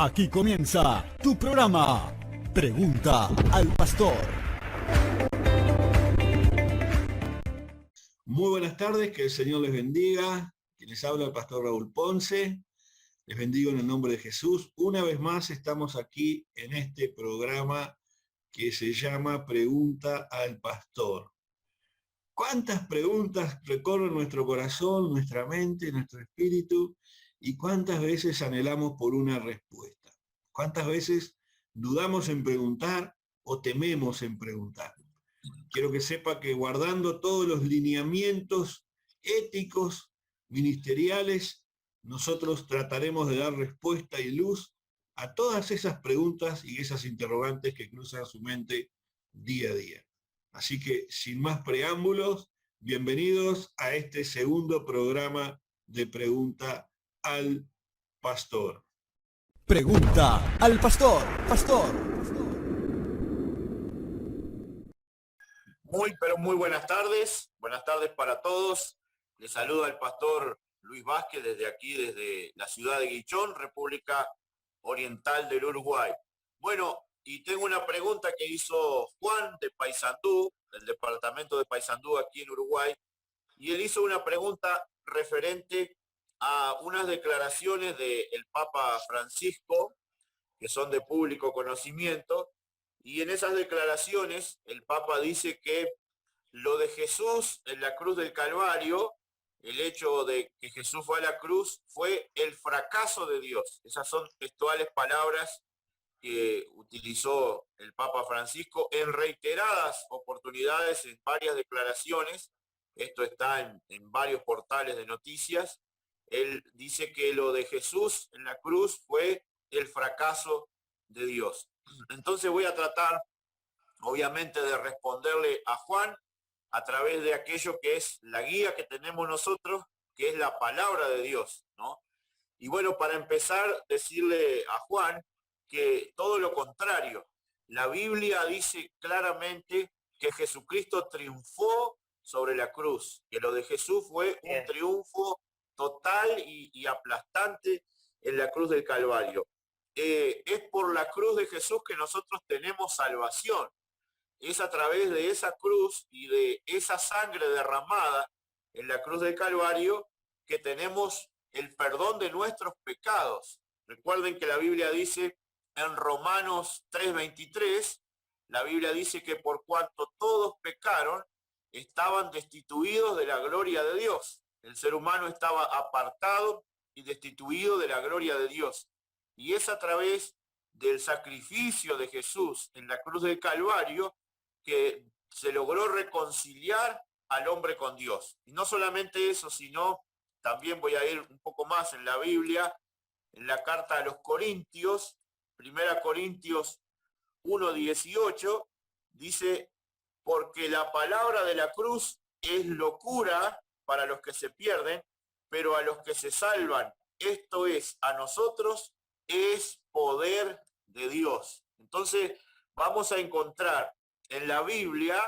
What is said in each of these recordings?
Aquí comienza tu programa. Pregunta al pastor. Muy buenas tardes, que el Señor les bendiga. Quien les habla el pastor Raúl Ponce. Les bendigo en el nombre de Jesús. Una vez más estamos aquí en este programa que se llama Pregunta al Pastor. ¿Cuántas preguntas recorren nuestro corazón, nuestra mente, nuestro espíritu? ¿Y cuántas veces anhelamos por una respuesta? ¿Cuántas veces dudamos en preguntar o tememos en preguntar? Quiero que sepa que guardando todos los lineamientos éticos, ministeriales, nosotros trataremos de dar respuesta y luz a todas esas preguntas y esas interrogantes que cruzan su mente día a día. Así que, sin más preámbulos, bienvenidos a este segundo programa de Pregunta al Pastor. Pregunta al pastor. Muy buenas tardes. Buenas tardes para todos. Les saluda el pastor Luis Vázquez desde aquí, desde la ciudad de Guichón, República Oriental del Uruguay. Bueno, y tengo una pregunta que hizo Juan de Paysandú, del departamento de Paysandú aquí en Uruguay, y él hizo una pregunta referente a unas declaraciones del Papa Francisco, que son de público conocimiento, y en esas declaraciones el Papa dice que lo de Jesús en la cruz del Calvario, el hecho de que Jesús fue a la cruz, fue el fracaso de Dios. Esas son textuales palabras que utilizó el Papa Francisco en reiteradas oportunidades, en varias declaraciones. Esto está en varios portales de noticias. Él dice que lo de Jesús en la cruz fue el fracaso de Dios. Entonces voy a tratar, obviamente, de responderle a Juan a través de aquello que es la guía que tenemos nosotros, que es la palabra de Dios, ¿no? Y bueno, para empezar, decirle a Juan que todo lo contrario. La Biblia dice claramente que Jesucristo triunfó sobre la cruz, que lo de Jesús fue un triunfo total y aplastante en la cruz del Calvario. Es por la cruz de Jesús que nosotros tenemos salvación. Es a través de esa cruz y de esa sangre derramada en la cruz del Calvario que tenemos el perdón de nuestros pecados. Recuerden que la Biblia dice en Romanos 3:23, la Biblia dice que por cuanto todos pecaron, estaban destituidos de la gloria de Dios. El ser humano estaba apartado y destituido de la gloria de Dios. Y es a través del sacrificio de Jesús en la cruz del Calvario que se logró reconciliar al hombre con Dios. Y no solamente eso, sino también voy a ir un poco más en la Biblia, en la carta a los Corintios, 1 Corintios 1:18, dice, porque la palabra de la cruz es locura para los que se pierden, pero a los que se salvan, esto es, a nosotros, es poder de Dios. Entonces, vamos a encontrar en la Biblia,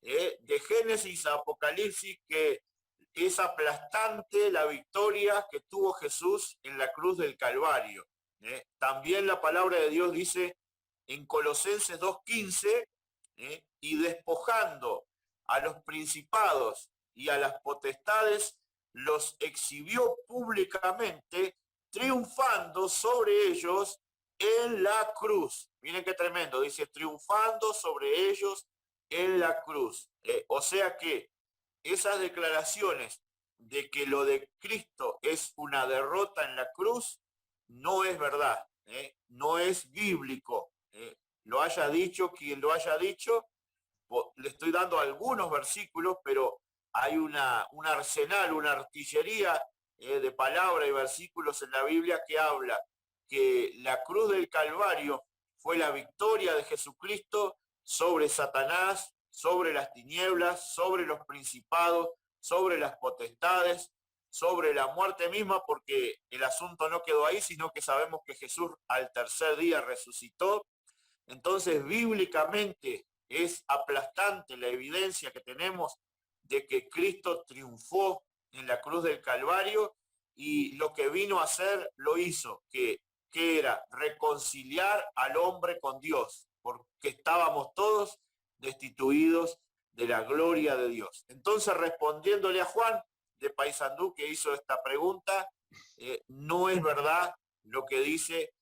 de Génesis a Apocalipsis, que es aplastante la victoria que tuvo Jesús en la cruz del Calvario. También la palabra de Dios dice en Colosenses 2:15, y despojando a los principados y a las potestades, los exhibió públicamente, triunfando sobre ellos en la cruz. Miren qué tremendo, dice, triunfando sobre ellos en la cruz. O sea que esas declaraciones de que lo de Cristo es una derrota en la cruz, no es verdad, no es bíblico. Lo haya dicho quien lo haya dicho, le estoy dando algunos versículos, pero hay un arsenal, una artillería de palabras y versículos en la Biblia que habla que la cruz del Calvario fue la victoria de Jesucristo sobre Satanás, sobre las tinieblas, sobre los principados, sobre las potestades, sobre la muerte misma, porque el asunto no quedó ahí, sino que sabemos que Jesús al tercer día resucitó. Entonces, bíblicamente es aplastante la evidencia que tenemos de que Cristo triunfó en la cruz del Calvario y lo que vino a hacer lo hizo, que que era reconciliar al hombre con Dios, porque estábamos todos destituidos de la gloria de Dios. Entonces, respondiéndole a Juan de Paysandú, que hizo esta pregunta, no es verdad lo que dice,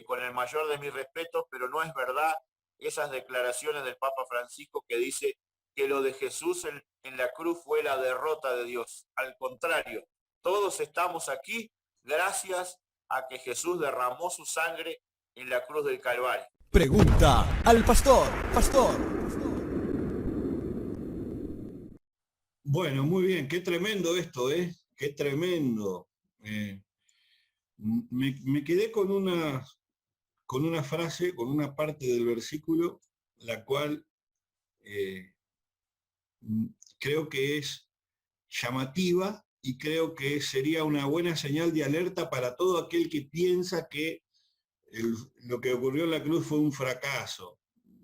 con el mayor de mis respetos, pero no es verdad esas declaraciones del Papa Francisco que dice que lo de Jesús en la cruz fue la derrota de Dios. Al contrario, todos estamos aquí gracias a que Jesús derramó su sangre en la cruz del Calvario. Pregunta al pastor. Bueno, muy bien, qué tremendo esto, ¿eh? Qué tremendo. Me quedé con una frase, con una parte del versículo, la cual creo que es llamativa y creo que sería una buena señal de alerta para todo aquel que piensa que lo que ocurrió en la cruz fue un fracaso.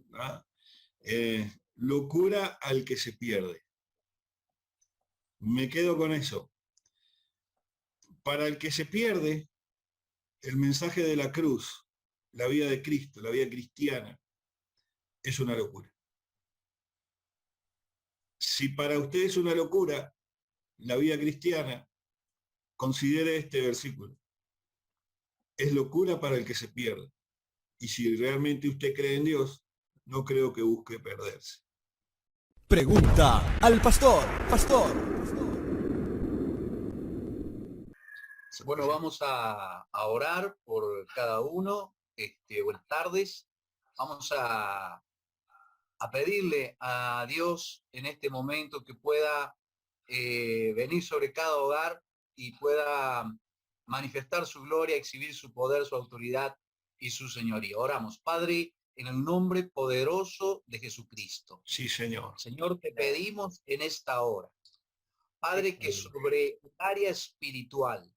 ¿No? Locura al que se pierde. Me quedo con eso. Para el que se pierde, el mensaje de la cruz, la vida de Cristo, la vida cristiana, es una locura. Si para usted es una locura la vida cristiana, considere este versículo. Es locura para el que se pierde. Y si realmente usted cree en Dios, no creo que busque perderse. Pregunta al pastor. Bueno, vamos a orar por cada uno. Buenas tardes. Vamos a pedirle a Dios en este momento que pueda venir sobre cada hogar y pueda manifestar su gloria, exhibir su poder, su autoridad y su señoría. Oramos, Padre, en el nombre poderoso de Jesucristo. Sí, Señor. Señor, te pedimos en esta hora, Padre, que sobre el área espiritual,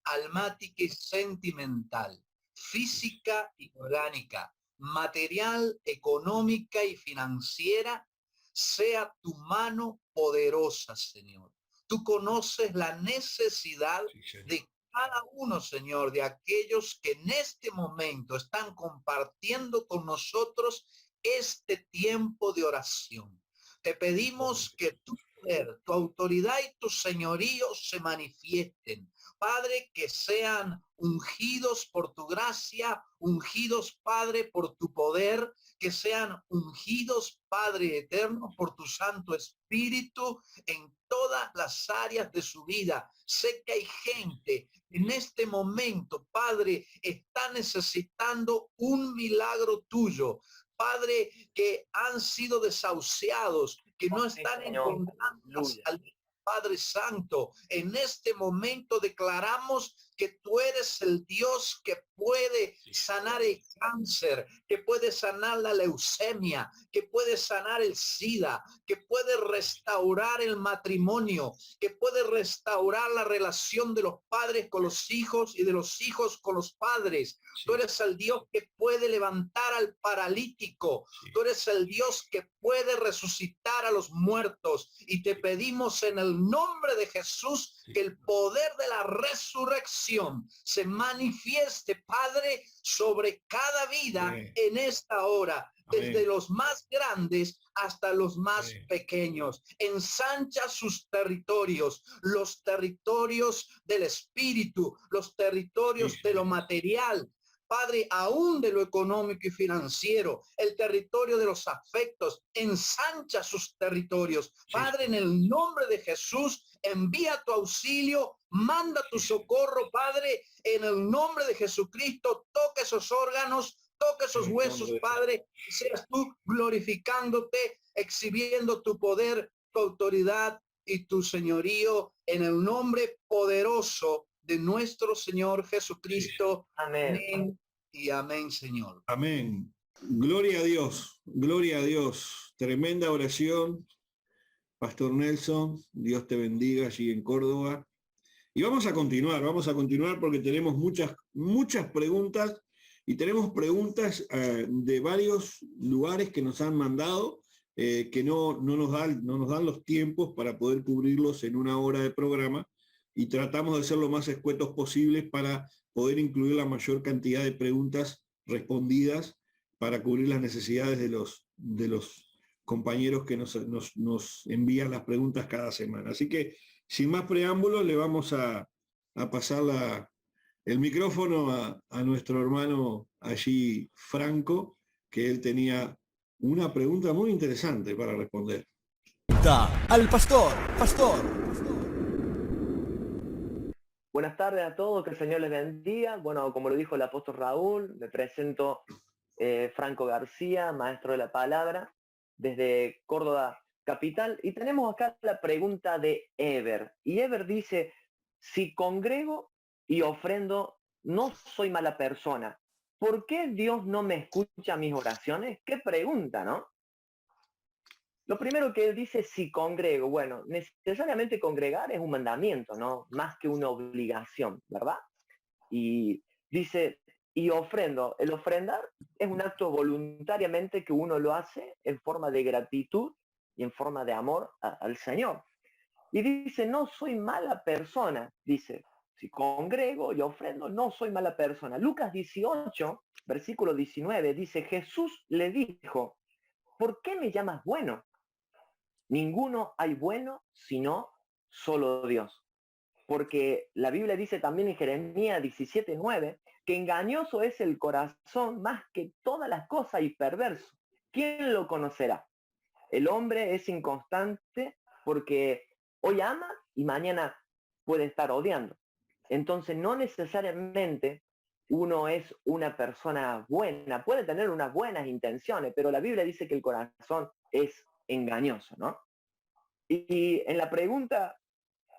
almática y sentimental, física y orgánica, material, económica y financiera, sea tu mano poderosa, Señor. Tú conoces la necesidad de cada uno, Señor, de aquellos que en este momento están compartiendo con nosotros este tiempo de oración. Te pedimos que tu poder, tu autoridad y tu señorío se manifiesten. Padre, que sean ungidos por tu gracia, ungidos, Padre, por tu poder, que sean ungidos, Padre eterno, por tu Santo Espíritu en todas las áreas de su vida. Sé que hay gente en este momento, Padre, está necesitando un milagro tuyo. Padre, que han sido desahuciados, que no están encontrando salida. Padre Santo, en este momento declaramos que tú eres el Dios que puede sanar el cáncer, que puede sanar la leucemia, que puede sanar el SIDA, que puede restaurar el matrimonio, que puede restaurar la relación de los padres con los hijos y de los hijos con los padres. Sí. Tú eres el Dios que puede levantar al paralítico. Sí. Tú eres el Dios que puede resucitar a los muertos. Y te pedimos en el nombre de Jesús que el poder de la resurrección se manifieste, Padre, sobre cada vida en esta hora, desde los más grandes hasta los más pequeños. Ensancha sus territorios, los territorios del espíritu, los territorios de lo material, Padre, aún de lo económico y financiero, el territorio de los afectos, ensancha sus territorios. Padre, en el nombre de Jesús, envía tu auxilio, manda tu socorro, Padre, en el nombre de Jesucristo, toca esos órganos, toca esos huesos, Padre, y seas tú glorificándote, exhibiendo tu poder, tu autoridad y tu señorío, en el nombre poderoso de nuestro Señor Jesucristo. Amén. Amén y amén, Señor. Amén. Gloria a Dios, gloria a Dios. Tremenda oración, Pastor Nelson. Dios te bendiga allí en Córdoba. Y vamos a continuar porque tenemos muchas preguntas y tenemos preguntas de varios lugares que nos han mandado, que no nos dan los tiempos para poder cubrirlos en una hora de programa. y tratamos de ser lo más escuetos posibles para poder incluir la mayor cantidad de preguntas respondidas para cubrir las necesidades de los compañeros que nos envían las preguntas cada semana. Así que, sin más preámbulos, le vamos a pasar el micrófono a nuestro hermano allí, Franco, que él tenía una pregunta muy interesante para responder. Al pastor. Buenas tardes a todos, que el Señor les bendiga. Bueno, como lo dijo el apóstol Raúl, me presento Franco García, maestro de la palabra, desde Córdoba capital. Y tenemos acá la pregunta de Ever. Y Ever dice, si congrego y ofrendo, no soy mala persona. ¿Por qué Dios no me escucha mis oraciones? Qué pregunta, ¿no? Lo primero que él dice, si congrego, bueno, necesariamente congregar es un mandamiento, ¿no? Más que una obligación, ¿verdad? Y dice, y ofrendo. El ofrendar es un acto voluntariamente que uno lo hace en forma de gratitud y en forma de amor al Señor. Y dice, no soy mala persona. Dice, si congrego y ofrendo, no soy mala persona. Lucas 18, versículo 19, dice, Jesús le dijo, ¿por qué me llamas bueno? Ninguno hay bueno sino solo Dios. Porque la Biblia dice también en Jeremías 17:9 que engañoso es el corazón más que todas las cosas y perverso. ¿Quién lo conocerá? El hombre es inconstante porque hoy ama y mañana puede estar odiando. Entonces no necesariamente uno es una persona buena, puede tener unas buenas intenciones, pero la Biblia dice que el corazón es engañoso, ¿no? Y en la pregunta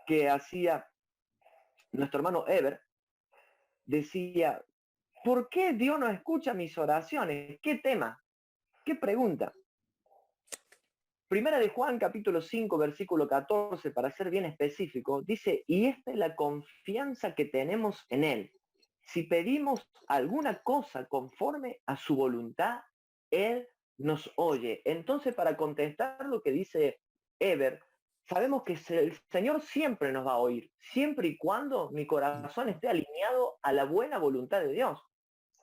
que hacía nuestro hermano Ever, decía, ¿por qué Dios no escucha mis oraciones? ¿Qué tema? ¿Qué pregunta? Primera de Juan, capítulo 5, versículo 14, para ser bien específico, dice, y esta es la confianza que tenemos en Él. Si pedimos alguna cosa conforme a su voluntad, Él nos oye. Entonces, para contestar lo que dice Ever, sabemos que el Señor siempre nos va a oír, siempre y cuando mi corazón esté alineado a la buena voluntad de Dios.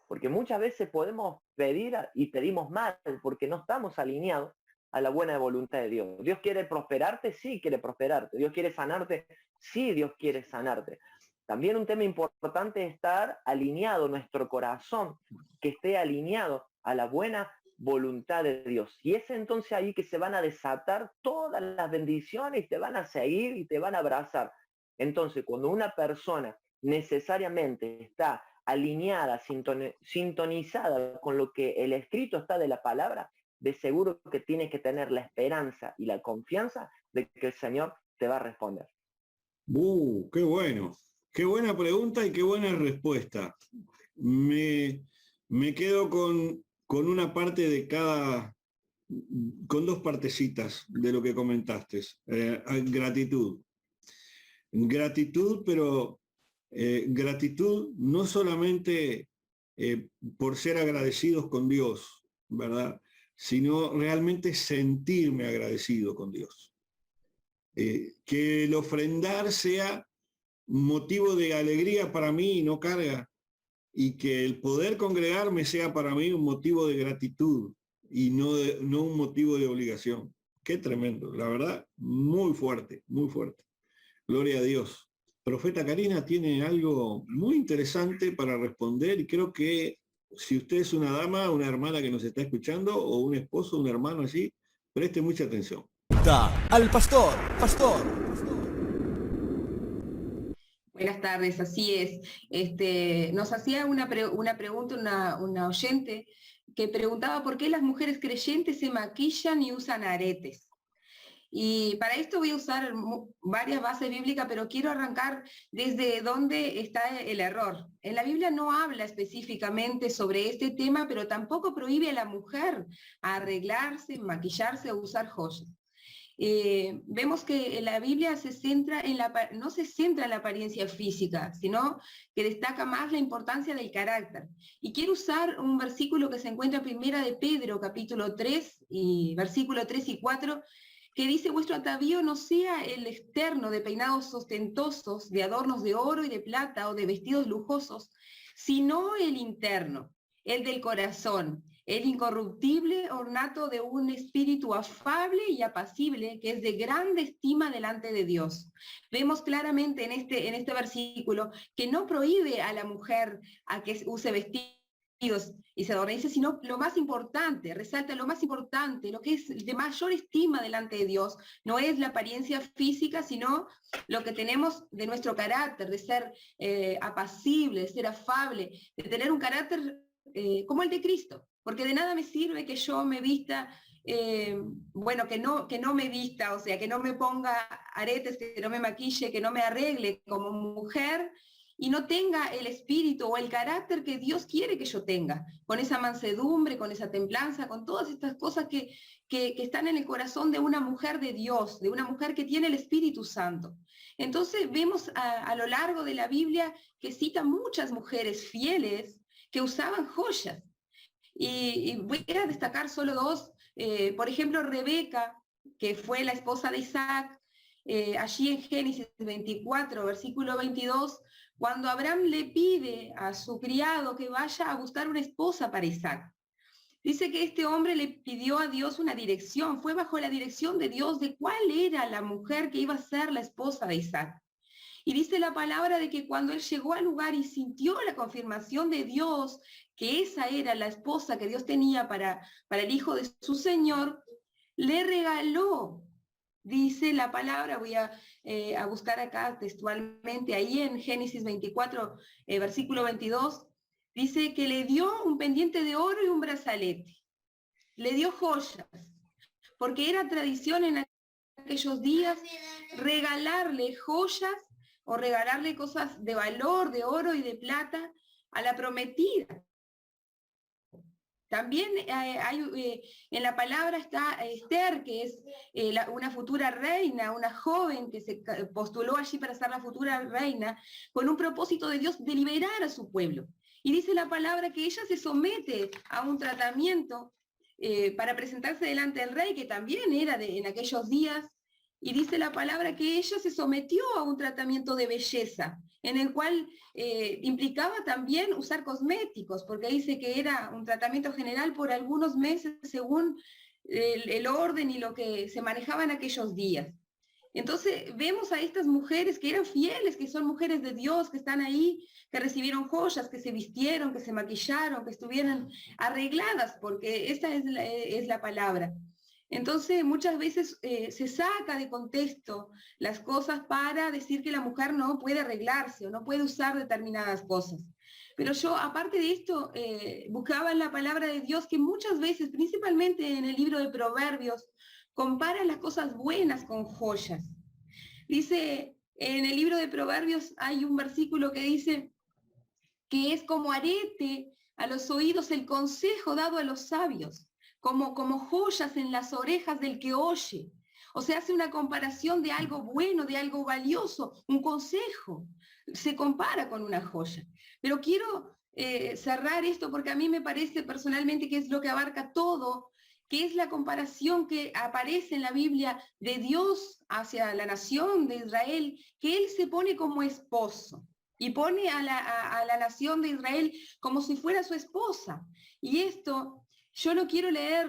Porque muchas veces podemos pedir y pedimos mal porque no estamos alineados a la buena voluntad de Dios. ¿Dios quiere prosperarte? Sí, quiere prosperarte. ¿Dios quiere sanarte? Sí, Dios quiere sanarte. También un tema importante es estar alineado, nuestro corazón, que esté alineado a la buena voluntad de Dios. Y es entonces ahí que se van a desatar todas las bendiciones y te van a seguir y te van a abrazar. Entonces, cuando una persona necesariamente está alineada, sintonizada con lo que el escrito está de la palabra, de seguro que tienes que tener la esperanza y la confianza de que el Señor te va a responder. Qué bueno. Qué buena pregunta y qué buena respuesta. Me quedo con una parte de con dos partecitas de lo que comentaste. Gratitud. Gratitud, pero gratitud no solamente por ser agradecidos con Dios, ¿verdad? Sino realmente sentirme agradecido con Dios. Que el ofrendar sea motivo de alegría para mí y no carga, y que el poder congregarme sea para mí un motivo de gratitud y no un motivo de obligación. Qué tremendo, la verdad, muy fuerte, muy fuerte. Gloria a Dios. Profeta Karina tiene algo muy interesante para responder y creo que si usted es una dama, una hermana que nos está escuchando, o un esposo, un hermano así, preste mucha atención. Al pastor. Buenas tardes, así es. Nos hacía una pregunta una oyente que preguntaba por qué las mujeres creyentes se maquillan y usan aretes. Y para esto voy a usar varias bases bíblicas, pero quiero arrancar desde dónde está el error. En la Biblia no habla específicamente sobre este tema, pero tampoco prohíbe a la mujer arreglarse, maquillarse o usar joyas. Vemos que la Biblia no se centra en la apariencia física, sino que destaca más la importancia del carácter. Y quiero usar un versículo que se encuentra en Primera de Pedro, capítulo 3, y versículo 3 y 4, que dice: vuestro atavío no sea el externo de peinados ostentosos, de adornos de oro y de plata o de vestidos lujosos, sino el interno, el del corazón, el incorruptible ornato de un espíritu afable y apacible, que es de grande estima delante de Dios. Vemos claramente en este versículo que no prohíbe a la mujer a que use vestidos y se adorne, sino lo más importante, resalta lo más importante, lo que es de mayor estima delante de Dios, no es la apariencia física, sino lo que tenemos de nuestro carácter, de ser apacible, de ser afable, de tener un carácter como el de Cristo, porque de nada me sirve que yo me vista, bueno, que no me vista, o sea, que no me ponga aretes, que no me maquille, que no me arregle como mujer, y no tenga el espíritu o el carácter que Dios quiere que yo tenga, con esa mansedumbre, con esa templanza, con todas estas cosas que están en el corazón de una mujer de Dios, de una mujer que tiene el Espíritu Santo. Entonces vemos a lo largo de la Biblia que cita muchas mujeres fieles que usaban joyas. Y voy a destacar solo dos. Por ejemplo, Rebeca, que fue la esposa de Isaac, allí en Génesis 24, versículo 22, cuando Abraham le pide a su criado que vaya a buscar una esposa para Isaac. Dice que este hombre le pidió a Dios una dirección, fue bajo la dirección de Dios de cuál era la mujer que iba a ser la esposa de Isaac. Y dice la palabra de que cuando él llegó al lugar y sintió la confirmación de Dios, que esa era la esposa que Dios tenía para el hijo de su Señor, le regaló, dice la palabra, voy a buscar acá textualmente, ahí en Génesis 24, versículo 22, dice que le dio un pendiente de oro y un brazalete, le dio joyas, porque era tradición en aquellos días regalarle joyas o regalarle cosas de valor, de oro y de plata a la prometida. También en la palabra está Esther, que es una futura reina, una joven que se postuló allí para ser la futura reina, con un propósito de Dios de liberar a su pueblo. Y dice la palabra que ella se somete a un tratamiento para presentarse delante del rey, que también era en aquellos días, y dice la palabra que ella se sometió a un tratamiento de belleza, en el cual implicaba también usar cosméticos, porque dice que era un tratamiento general por algunos meses según el orden y lo que se manejaba en aquellos días. Entonces vemos a estas mujeres que eran fieles, que son mujeres de Dios, que están ahí, que recibieron joyas, que se vistieron, que se maquillaron, que estuvieran arregladas, porque esta es la palabra. Entonces muchas veces se saca de contexto las cosas para decir que la mujer no puede arreglarse o no puede usar determinadas cosas. Pero yo, aparte de esto, buscaba en la palabra de Dios que muchas veces, principalmente en el libro de Proverbios, compara las cosas buenas con joyas. Dice, en el libro de Proverbios hay un versículo que dice que es como arete a los oídos el consejo dado a los sabios, como joyas en las orejas del que oye. O sea, hace una comparación de algo bueno, de algo valioso, un consejo. Se compara con una joya. Pero quiero cerrar esto porque a mí me parece personalmente que es lo que abarca todo, que es la comparación que aparece en la Biblia de Dios hacia la nación de Israel, que Él se pone como esposo y pone a la nación de Israel como si fuera su esposa. Y esto yo lo quiero leer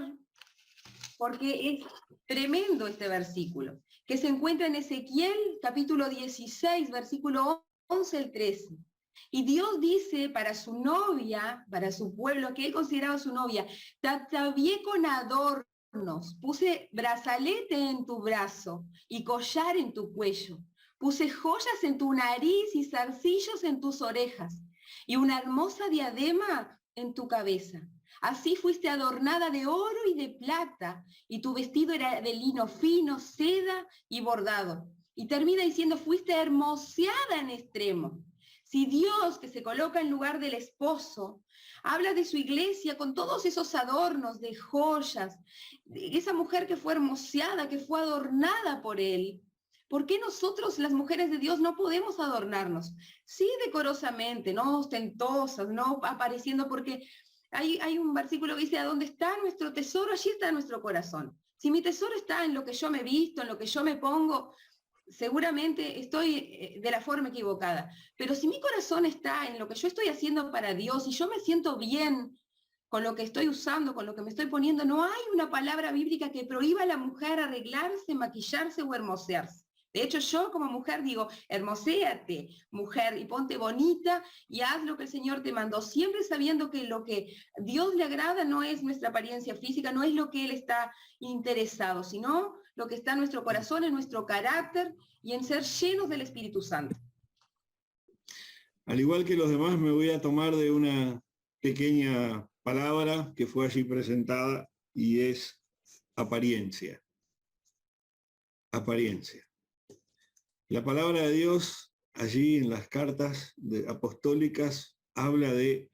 porque es tremendo este versículo, que se encuentra en Ezequiel capítulo 16, versículo 11 al 13. Y Dios dice para su novia, para su pueblo, que Él consideraba su novia: te atavié con adornos, puse brazalete en tu brazo y collar en tu cuello, puse joyas en tu nariz y zarcillos en tus orejas, y una hermosa diadema en tu cabeza. Así fuiste adornada de oro y de plata, y tu vestido era de lino fino, seda y bordado. Y termina diciendo, fuiste hermoseada en extremo. Si Dios, que se coloca en lugar del esposo, habla de su iglesia con todos esos adornos de joyas, de esa mujer que fue hermoseada, que fue adornada por Él, ¿por qué nosotros, las mujeres de Dios, no podemos adornarnos? Sí, decorosamente, no ostentosas, no apareciendo, porque hay un versículo que dice, a donde está nuestro tesoro, allí está nuestro corazón. Si mi tesoro está en lo que yo me visto, en lo que yo me pongo, seguramente estoy de la forma equivocada. Pero si mi corazón está en lo que yo estoy haciendo para Dios y yo me siento bien con lo que estoy usando, con lo que me estoy poniendo, no hay una palabra bíblica que prohíba a la mujer arreglarse, maquillarse o hermosearse. De hecho, yo como mujer digo, hermoséate, mujer, y ponte bonita y haz lo que el Señor te mandó, siempre sabiendo que lo que Dios le agrada no es nuestra apariencia física, no es lo que Él está interesado, sino lo que está en nuestro corazón, en nuestro carácter y en ser llenos del Espíritu Santo. Al igual que los demás, me voy a tomar de una pequeña palabra que fue allí presentada y es apariencia. Apariencia. La palabra de Dios allí en las cartas apostólicas habla de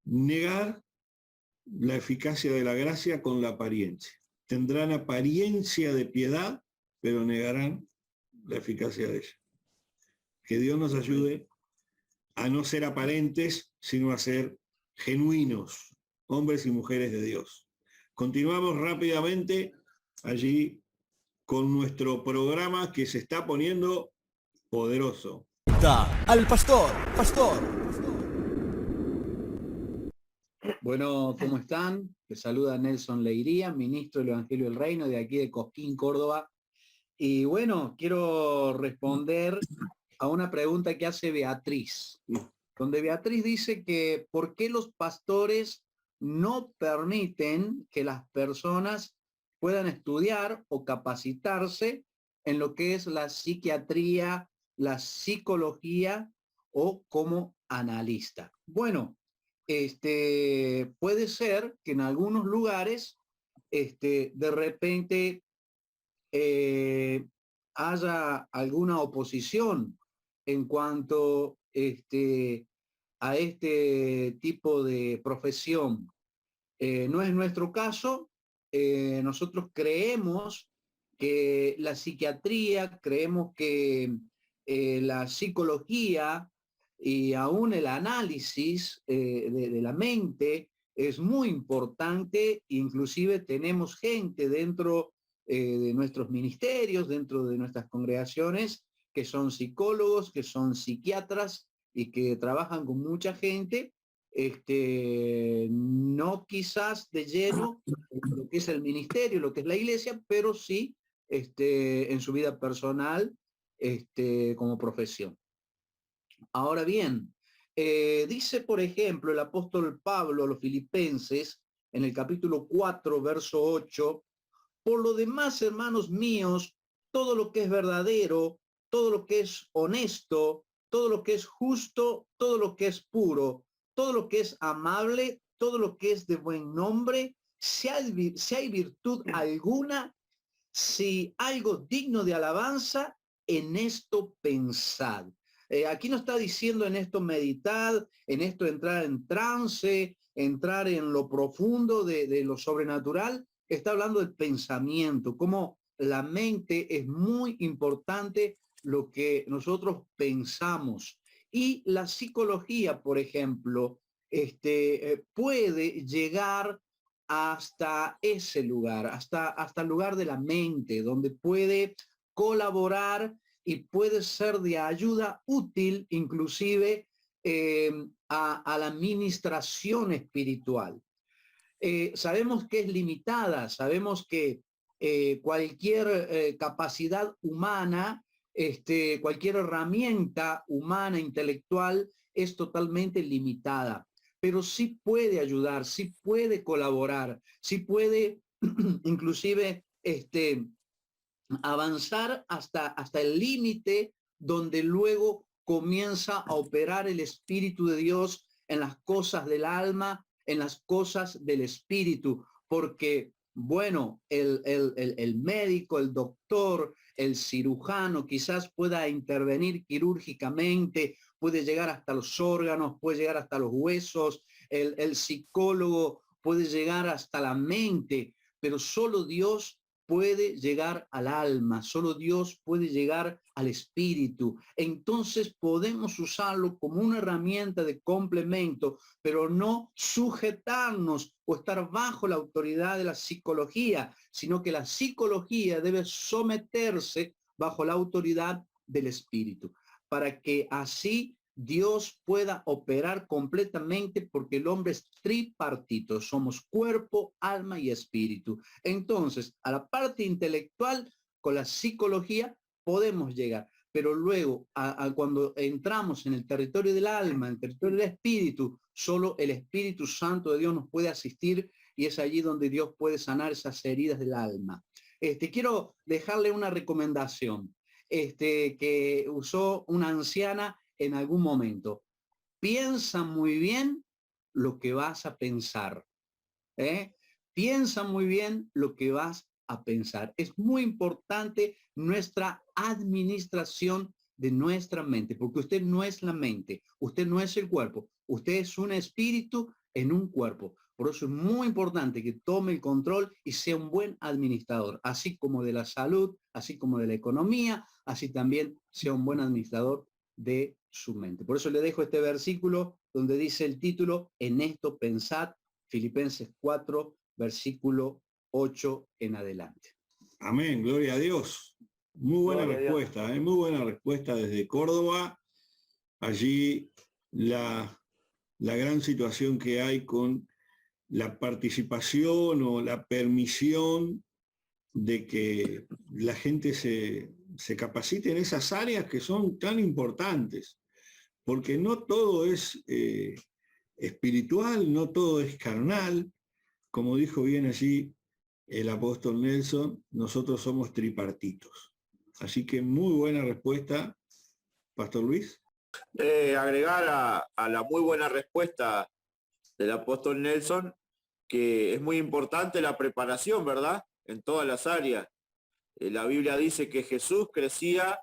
negar la eficacia de la gracia con la apariencia. Tendrán apariencia de piedad, pero negarán la eficacia de ella. Que Dios nos ayude a no ser aparentes, sino a ser genuinos, hombres y mujeres de Dios. Continuamos rápidamente allí con nuestro programa que se está poniendo poderoso. Al pastor. Bueno, ¿cómo están? Les saluda Nelson Leiría, ministro del Evangelio del Reino de aquí de Cosquín, Córdoba. Y bueno, quiero responder a una pregunta que hace Beatriz, donde Beatriz dice que ¿por qué los pastores no permiten que las personas puedan estudiar o capacitarse en lo que es la psiquiatría, la psicología o como analista? Bueno, puede ser que en algunos lugares de repente haya alguna oposición en cuanto a este tipo de profesión. No es nuestro caso. Nosotros creemos que la psiquiatría, creemos que la psicología y aún el análisis de la mente es muy importante. Inclusive tenemos gente dentro de nuestros ministerios, dentro de nuestras congregaciones, que son psicólogos, que son psiquiatras y que trabajan con mucha gente, no quizás de lleno en lo que es el ministerio, lo que es la iglesia, pero sí en su vida personal como profesión. Ahora bien, dice, por ejemplo, el apóstol Pablo a los Filipenses, en el capítulo 4, verso 8, por lo demás, hermanos míos, todo lo que es verdadero, todo lo que es honesto, todo lo que es justo, todo lo que es puro, todo lo que es amable, todo lo que es de buen nombre, si hay virtud alguna, si algo digno de alabanza, en esto pensad. Aquí no está diciendo en esto meditad, en esto entrar en trance, entrar en lo profundo de lo sobrenatural. Está hablando del pensamiento, cómo la mente es muy importante lo que nosotros pensamos. Y la psicología, por ejemplo, puede llegar hasta ese lugar, hasta el lugar de la mente, donde puede colaborar y puede ser de ayuda útil, inclusive a la administración espiritual. Sabemos que es limitada, sabemos que cualquier capacidad humana, cualquier herramienta humana, intelectual, es totalmente limitada, pero sí puede ayudar, sí puede colaborar, sí puede inclusive avanzar hasta el límite donde luego comienza a operar el Espíritu de Dios en las cosas del alma, en las cosas del espíritu, porque, bueno, el médico, el doctor, el cirujano quizás pueda intervenir quirúrgicamente, puede llegar hasta los órganos, puede llegar hasta los huesos, el psicólogo puede llegar hasta la mente, pero solo Dios puede llegar al alma, solo Dios puede llegar al espíritu. Entonces podemos usarlo como una herramienta de complemento, pero no sujetarnos o estar bajo la autoridad de la psicología, sino que la psicología debe someterse bajo la autoridad del espíritu, para que así Dios pueda operar completamente, porque el hombre es tripartito, somos cuerpo, alma y espíritu. Entonces, a la parte intelectual, con la psicología podemos llegar, pero luego cuando entramos en el territorio del alma, en el territorio del espíritu, solo el Espíritu Santo de Dios nos puede asistir, y es allí donde Dios puede sanar esas heridas del alma. Quiero dejarle una recomendación que usó una anciana en algún momento. Piensa muy bien lo que vas a pensar. Piensa muy bien lo que vas a pensar. Es muy importante nuestra administración de nuestra mente, porque usted no es la mente, usted no es el cuerpo, usted es un espíritu en un cuerpo. Por eso es muy importante que tome el control y sea un buen administrador, así como de la salud, así como de la economía, así también sea un buen administrador de su mente. Por eso le dejo este versículo donde dice el título: en esto pensad, Filipenses 4, versículo 8 en adelante. Amén, gloria a Dios. Muy buena respuesta, muy buena respuesta desde Córdoba. Allí la gran situación que hay con la participación o la permisión de que la gente se capacite en esas áreas que son tan importantes, porque no todo es espiritual, no todo es carnal. Como dijo bien allí el apóstol Nelson, nosotros somos tripartitos. Así que muy buena respuesta, Pastor Luis. Agregar a la muy buena respuesta del apóstol Nelson, que es muy importante la preparación, ¿verdad? En todas las áreas. La Biblia dice que Jesús crecía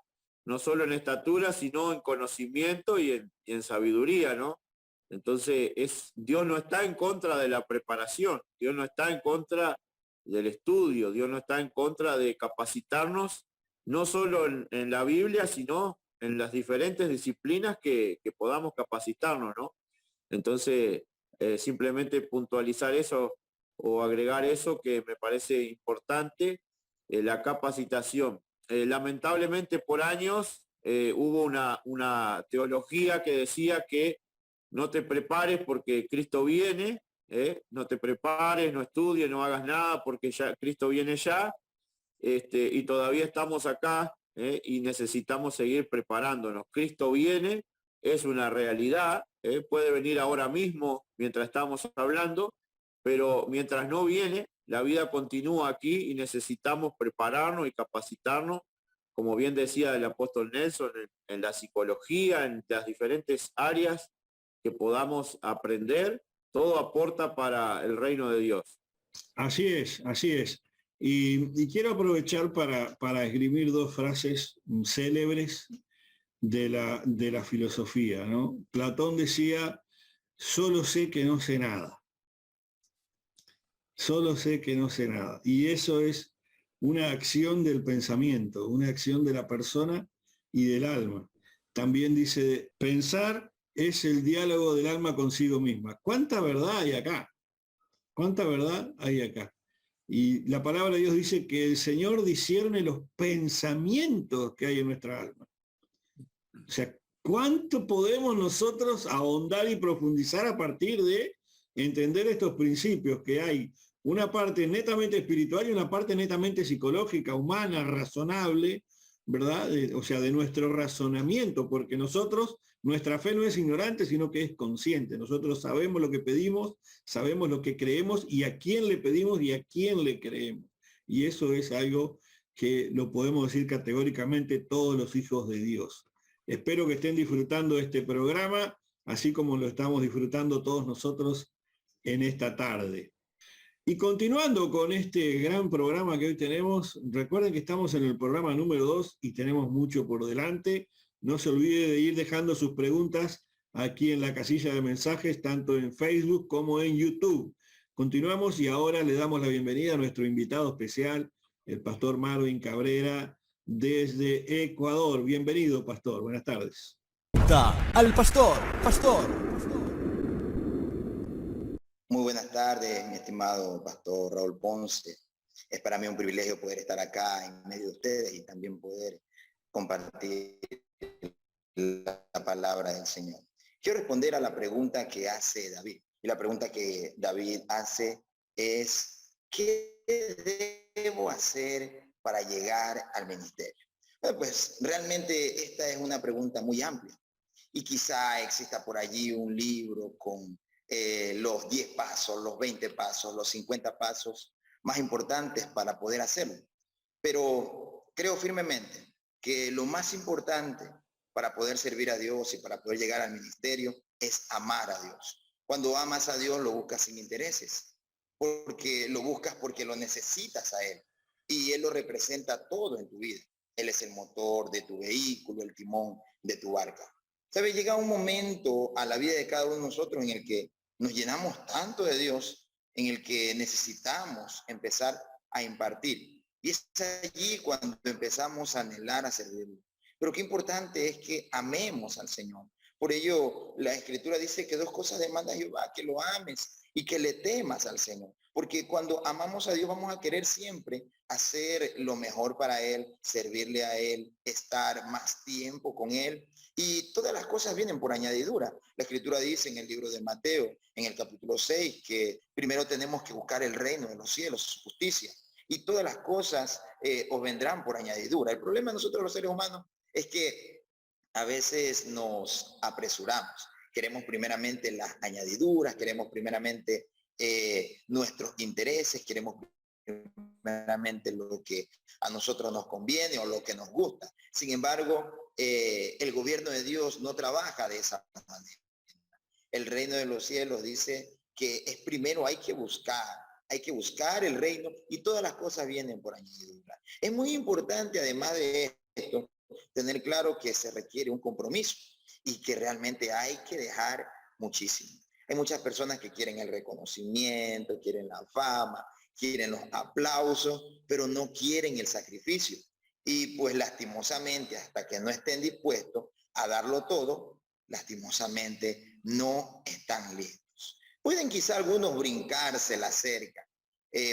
no solo en estatura, sino en conocimiento y en sabiduría, ¿no? Entonces, Dios no está en contra de la preparación, Dios no está en contra del estudio, Dios no está en contra de capacitarnos, no solo en la Biblia, sino en las diferentes disciplinas que podamos capacitarnos, ¿no? Entonces, simplemente puntualizar eso o agregar eso que me parece importante, la capacitación. Lamentablemente por años hubo una teología que decía que no te prepares porque Cristo viene, no te prepares, no estudies, no hagas nada porque ya Cristo viene ya, y todavía estamos acá y necesitamos seguir preparándonos. Cristo viene, es una realidad, puede venir ahora mismo mientras estamos hablando, pero mientras no viene, la vida continúa aquí y necesitamos prepararnos y capacitarnos, como bien decía el apóstol Nelson, en la psicología, en las diferentes áreas que podamos aprender. Todo aporta para el reino de Dios. Así es, así es. Y quiero aprovechar para esgrimir dos frases célebres de la filosofía, ¿no? Platón decía: solo sé que no sé nada. Solo sé que no sé nada. Y eso es una acción del pensamiento, una acción de la persona y del alma. También dice: pensar es el diálogo del alma consigo misma. ¿Cuánta verdad hay acá? ¿Cuánta verdad hay acá? Y la palabra de Dios dice que el Señor discierne los pensamientos que hay en nuestra alma. O sea, ¿cuánto podemos nosotros ahondar y profundizar a partir de entender estos principios? Que hay una parte netamente espiritual y una parte netamente psicológica, humana, razonable, ¿verdad? O sea, de nuestro razonamiento, porque nosotros, nuestra fe no es ignorante, sino que es consciente. Nosotros sabemos lo que pedimos, sabemos lo que creemos y a quién le pedimos y a quién le creemos. Y eso es algo que lo podemos decir categóricamente todos los hijos de Dios. Espero que estén disfrutando este programa, así como lo estamos disfrutando todos nosotros en esta tarde. Y continuando con este gran programa que hoy tenemos, recuerden que estamos en el programa número 2 y tenemos mucho por delante. No se olvide de ir dejando sus preguntas aquí en la casilla de mensajes, tanto en Facebook como en YouTube. Continuamos y ahora le damos la bienvenida a nuestro invitado especial, el pastor Marvin Cabrera desde Ecuador. Bienvenido, pastor. Buenas tardes. Al pastor. Muy buenas tardes, mi estimado pastor Raúl Ponce. Es para mí un privilegio poder estar acá en medio de ustedes y también poder compartir la palabra del Señor. Quiero responder a la pregunta que hace David. Y la pregunta que David hace es, ¿qué debo hacer para llegar al ministerio? Bueno, pues realmente esta es una pregunta muy amplia. Y quizá exista por allí un libro con los 10 pasos, los 20 pasos, los 50 pasos más importantes para poder hacerlo. Pero creo firmemente que lo más importante para poder servir a Dios y para poder llegar al ministerio es amar a Dios. Cuando amas a Dios lo buscas sin intereses, porque lo buscas porque lo necesitas a Él y Él lo representa todo en tu vida. Él es el motor de tu vehículo, el timón de tu barca. ¿Sabes? Llega un momento a la vida de cada uno de nosotros en el que nos llenamos tanto de Dios, en el que necesitamos empezar a impartir. Y es allí cuando empezamos a anhelar a servirlo. Pero qué importante es que amemos al Señor. Por ello, la Escritura dice que 2 cosas demanda Jehová, que lo ames y que le temas al Señor. Porque cuando amamos a Dios vamos a querer siempre hacer lo mejor para Él, servirle a Él, estar más tiempo con Él. Y todas las cosas vienen por añadidura. La Escritura dice en el libro de Mateo, en el capítulo 6, que primero tenemos que buscar el reino de los cielos, su justicia. Y todas las cosas os vendrán por añadidura. El problema de nosotros los seres humanos es que a veces nos apresuramos. Queremos primeramente las añadiduras, queremos primeramente nuestros intereses, queremos primeramente lo que a nosotros nos conviene o lo que nos gusta. Sin embargo, el gobierno de Dios no trabaja de esa manera. El reino de los cielos dice que es primero hay que buscar el reino y todas las cosas vienen por añadidura. Es muy importante, además de esto, tener claro que se requiere un compromiso y que realmente hay que dejar muchísimo. Hay muchas personas que quieren el reconocimiento, quieren la fama, quieren los aplausos, pero no quieren el sacrificio. Y pues lastimosamente, hasta que no estén dispuestos a darlo todo, lastimosamente no están listos. Pueden quizá algunos brincarse la cerca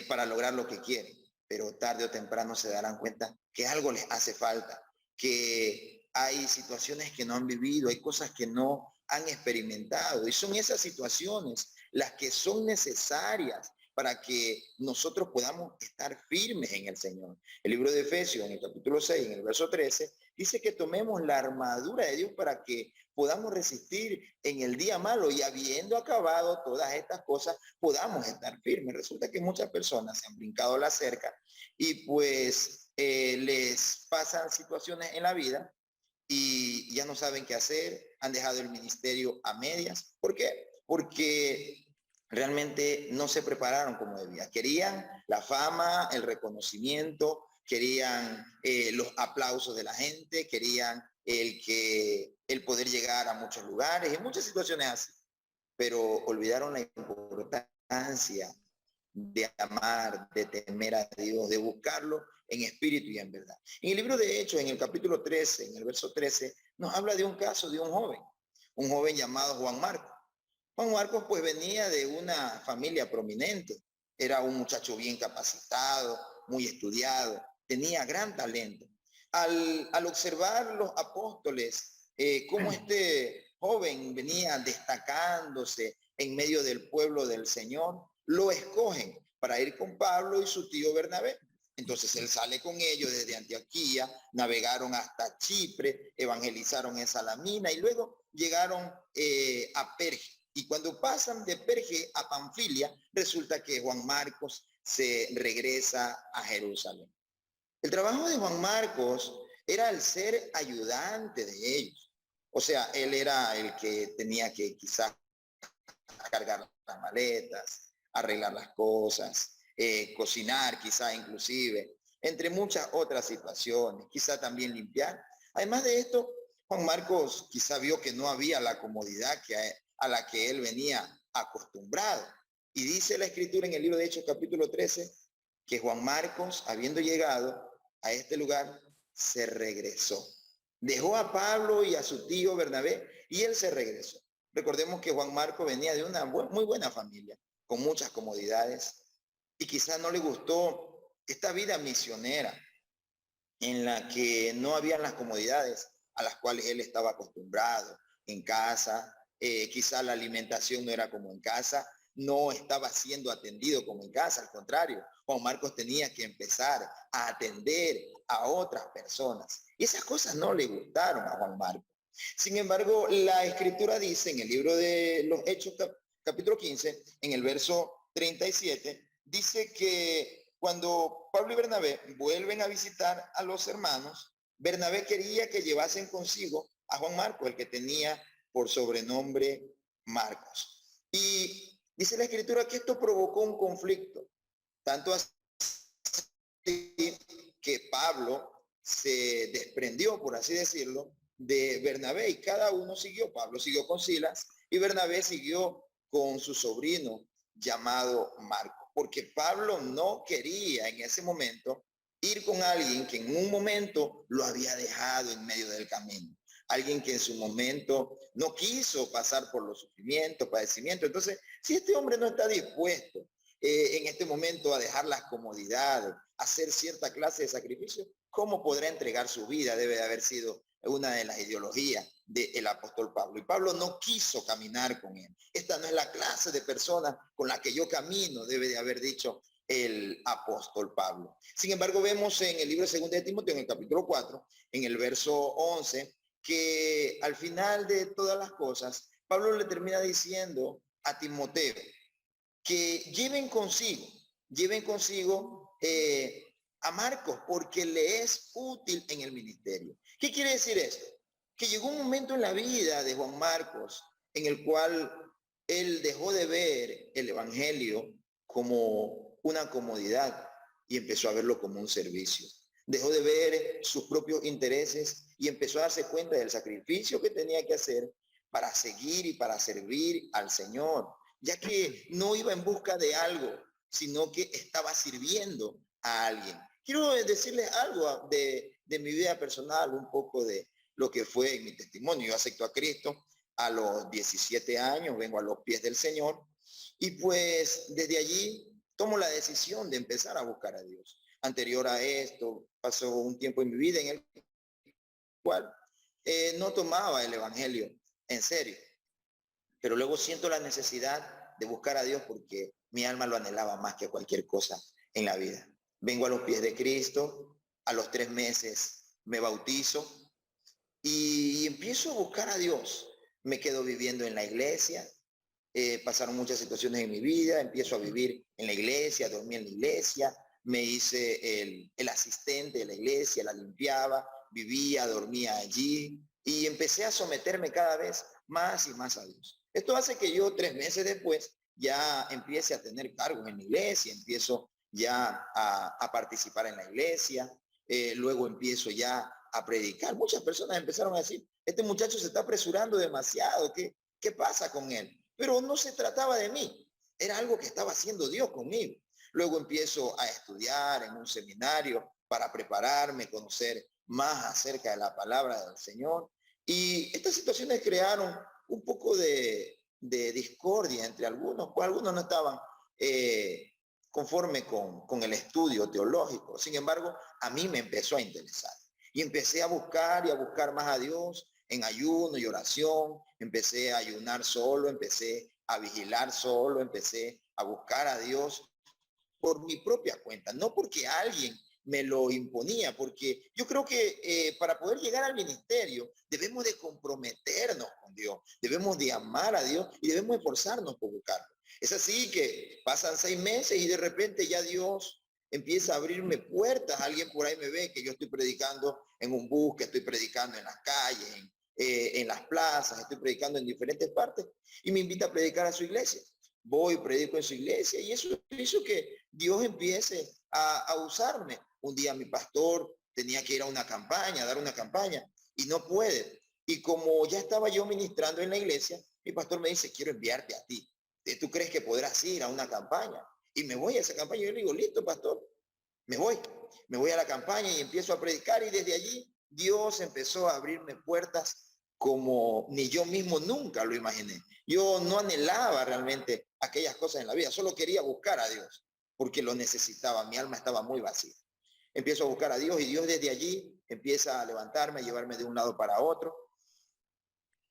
para lograr lo que quieren, pero tarde o temprano se darán cuenta que algo les hace falta, que hay situaciones que no han vivido, hay cosas que no han experimentado, y son esas situaciones las que son necesarias para que nosotros podamos estar firmes en el Señor. El libro de Efesios, en el capítulo 6, en el verso 13, dice que tomemos la armadura de Dios para que podamos resistir en el día malo y habiendo acabado todas estas cosas, podamos estar firmes. Resulta que muchas personas se han brincado la cerca y pues les pasan situaciones en la vida y ya no saben qué hacer, han dejado el ministerio a medias. ¿Por qué? Porque realmente no se prepararon como debía. Querían la fama, el reconocimiento, querían los aplausos de la gente, querían el poder llegar a muchos lugares, en muchas situaciones así, pero olvidaron la importancia de amar, de temer a Dios, de buscarlo en espíritu y en verdad. En el libro de Hechos, en el capítulo 13, en el verso 13, nos habla de un caso de un joven llamado Juan Marcos. Juan Marcos pues venía de una familia prominente, era un muchacho bien capacitado, muy estudiado, tenía gran talento. Al observar los apóstoles, cómo este joven venía destacándose en medio del pueblo del Señor, lo escogen para ir con Pablo y su tío Bernabé. Entonces él sale con ellos desde Antioquía, navegaron hasta Chipre, evangelizaron en Salamina y luego llegaron a Perge. Y cuando pasan de Perge a Panfilia, resulta que Juan Marcos se regresa a Jerusalén. El trabajo de Juan Marcos era el ser ayudante de ellos. O sea, él era el que tenía que quizás cargar las maletas, arreglar las cosas, cocinar quizá inclusive, entre muchas otras situaciones, quizá también limpiar. Además de esto, Juan Marcos quizá vio que no había la comodidad a la que él venía acostumbrado. Y dice la Escritura en el libro de Hechos capítulo 13, que Juan Marcos, habiendo llegado a este lugar, se regresó. Dejó a Pablo y a su tío Bernabé y él se regresó. Recordemos que Juan Marcos venía de una muy buena familia, con muchas comodidades, y quizás no le gustó esta vida misionera en la que no habían las comodidades a las cuales él estaba acostumbrado en casa. Quizás la alimentación no era como en casa, no estaba siendo atendido como en casa, al contrario, Juan Marcos tenía que empezar a atender a otras personas. Y esas cosas no le gustaron a Juan Marcos. Sin embargo, la Escritura dice en el libro de los Hechos, capítulo 15, en el verso 37, dice que cuando Pablo y Bernabé vuelven a visitar a los hermanos, Bernabé quería que llevasen consigo a Juan Marcos, el que tenía por sobrenombre Marcos. Y dice la Escritura que esto provocó un conflicto, tanto así que Pablo se desprendió, por así decirlo, de Bernabé, y cada uno siguió. Pablo siguió con Silas y Bernabé siguió con su sobrino llamado Marcos, porque Pablo no quería en ese momento ir con alguien que en un momento lo había dejado en medio del camino, alguien que en su momento no quiso pasar por los sufrimientos, padecimientos. Entonces, si este hombre no está dispuesto en este momento a dejar las comodidades, a hacer cierta clase de sacrificio, ¿cómo podrá entregar su vida? Debe de haber sido una de las ideologías del apóstol Pablo. Y Pablo no quiso caminar con él. Esta no es la clase de persona con la que yo camino, debe de haber dicho el apóstol Pablo. Sin embargo, vemos en el libro de 2 de Timoteo, en el capítulo 4, en el verso 11, que al final de todas las cosas, Pablo le termina diciendo a Timoteo que lleven consigo a Marcos, porque le es útil en el ministerio. ¿Qué quiere decir esto? Que llegó un momento en la vida de Juan Marcos en el cual él dejó de ver el evangelio como una comodidad y empezó a verlo como un servicio. Dejó de ver sus propios intereses y empezó a darse cuenta del sacrificio que tenía que hacer para seguir y para servir al Señor, ya que no iba en busca de algo, sino que estaba sirviendo a alguien. Quiero decirles algo de mi vida personal, un poco de lo que fue en mi testimonio. Yo acepto a Cristo a los 17 años, vengo a los pies del Señor, y pues desde allí tomo la decisión de empezar a buscar a Dios. Anterior a esto, pasó un tiempo en mi vida en el cual no tomaba el evangelio en serio, pero luego siento la necesidad de buscar a Dios porque mi alma lo anhelaba más que cualquier cosa en la vida. Vengo a los pies de Cristo, a los 3 meses me bautizo y empiezo a buscar a Dios. Me quedo viviendo en la iglesia, pasaron muchas situaciones en mi vida, empiezo a vivir en la iglesia, dormí en la iglesia, me hice el asistente de la iglesia, la limpiaba, vivía, dormía allí y empecé a someterme cada vez más y más a Dios. Esto hace que yo 3 meses después ya empiece a tener cargos en la iglesia, empiezo ya a participar en la iglesia, luego empiezo ya a predicar. Muchas personas empezaron a decir, este muchacho se está apresurando demasiado, ¿qué pasa con él? Pero no se trataba de mí, era algo que estaba haciendo Dios conmigo. Luego empiezo a estudiar en un seminario para prepararme, conocer más acerca de la palabra del Señor. Y estas situaciones crearon un poco de discordia entre algunos, pues algunos no estaban conforme con el estudio teológico. Sin embargo, a mí me empezó a interesar. Y empecé a buscar y a buscar más a Dios en ayuno y oración. Empecé a ayunar solo, empecé a vigilar solo, empecé a buscar a Dios por mi propia cuenta, no porque alguien me lo imponía, porque yo creo que para poder llegar al ministerio debemos de comprometernos con Dios, debemos de amar a Dios y debemos esforzarnos por buscarlo. Es así que pasan 6 meses y de repente ya Dios empieza a abrirme puertas. Alguien por ahí me ve que yo estoy predicando en un bus, que estoy predicando en las calles, en las plazas, estoy predicando en diferentes partes y me invita a predicar a su iglesia. Voy, predico en su iglesia y eso hizo que Dios empiece a usarme. Un día mi pastor tenía que ir a una campaña, a dar una campaña y no puede. Y como ya estaba yo ministrando en la iglesia, mi pastor me dice, quiero enviarte a ti. ¿Tú crees que podrás ir a una campaña? Y me voy a esa campaña. Yo le digo, listo, pastor, me voy a la campaña y empiezo a predicar, y desde allí Dios empezó a abrirme puertas como ni yo mismo nunca lo imaginé. Yo no anhelaba realmente aquellas cosas en la vida, solo quería buscar a Dios, porque lo necesitaba, mi alma estaba muy vacía. Empiezo a buscar a Dios y Dios desde allí empieza a levantarme, a llevarme de un lado para otro.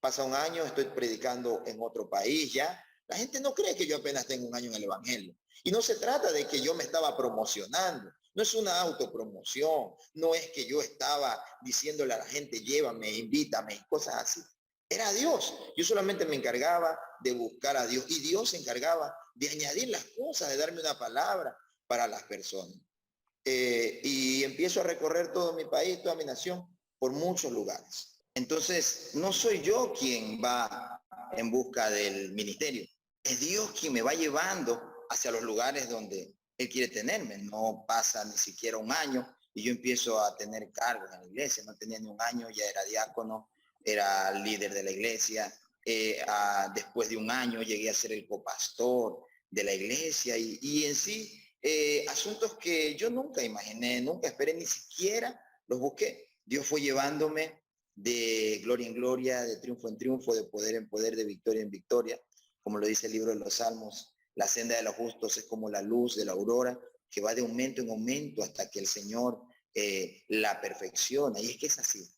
Pasa un año, estoy predicando en otro país ya. La gente no cree que yo apenas tengo un año en el Evangelio. Y no se trata de que yo me estaba promocionando. No es una autopromoción. No es que yo estaba diciéndole a la gente, llévame, invítame, y cosas así. Era Dios. Yo solamente me encargaba de buscar a Dios. Y Dios se encargaba de añadir las cosas, de darme una palabra para las personas. Y empiezo a recorrer todo mi país, toda mi nación, por muchos lugares. Entonces, no soy yo quien va en busca del ministerio. Es Dios quien me va llevando hacia los lugares donde Él quiere tenerme. No pasa ni siquiera un año y yo empiezo a tener cargos en la iglesia. No tenía ni un año, ya era diácono, era líder de la iglesia. Después de un año llegué a ser el copastor de la iglesia y en sí asuntos que yo nunca imaginé, nunca esperé, ni siquiera los busqué. Dios fue llevándome de gloria en gloria, de triunfo en triunfo, de poder en poder, de victoria en victoria. Como lo dice el libro de los Salmos, la senda de los justos es como la luz de la aurora, que va de aumento en aumento hasta que el Señor la perfecciona. Y es que es así.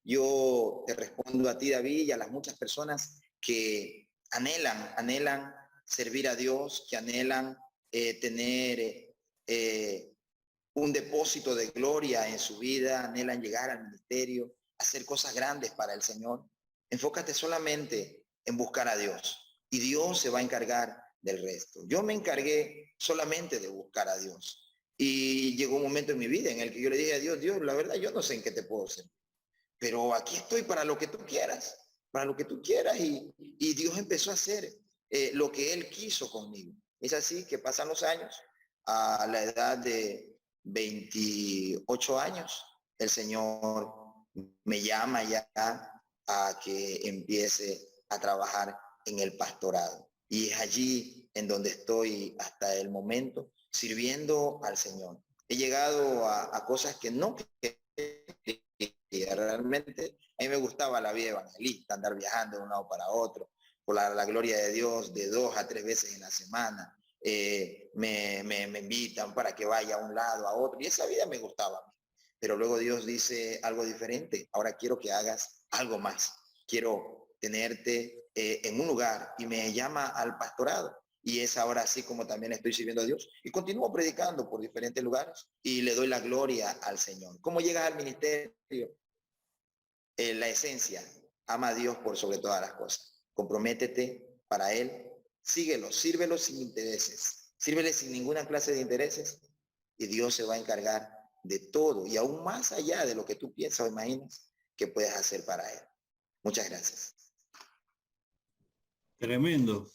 Yo te respondo a ti, David, y a las muchas personas que anhelan servir a Dios, que anhelan tener un depósito de gloria en su vida, anhelan llegar al ministerio, hacer cosas grandes para el Señor. Enfócate solamente en buscar a Dios y Dios se va a encargar del resto. Yo me encargué solamente de buscar a Dios y llegó un momento en mi vida en el que yo le dije a Dios, Dios, la verdad yo no sé en qué te puedo servir, pero aquí estoy para lo que tú quieras, y Dios empezó a hacer lo que Él quiso conmigo. Es así que pasan los años, a la edad de 28 años, el Señor me llama ya a que empiece a trabajar en el pastorado. Y es allí en donde estoy hasta el momento, sirviendo al Señor. He llegado a cosas que no quería realmente. A mí me gustaba la vida evangelista, andar viajando de un lado para otro, por la gloria de Dios, de 2 a 3 veces en la semana. Me invitan para que vaya a un lado, a otro, y esa vida me gustaba. Pero luego Dios dice algo diferente. Ahora quiero que hagas algo más. Quiero tenerte en un lugar, y me llama al pastorado. Y es ahora así como también estoy sirviendo a Dios. Y continúo predicando por diferentes lugares y le doy la gloria al Señor. ¿Cómo llegas al ministerio? La esencia, ama a Dios por sobre todas las cosas. Comprométete para Él. Síguelo, sírvelo sin intereses. Sírvele sin ninguna clase de intereses y Dios se va a encargar de todo y aún más allá de lo que tú piensas o imaginas que puedes hacer para Él. Muchas gracias. Tremendo.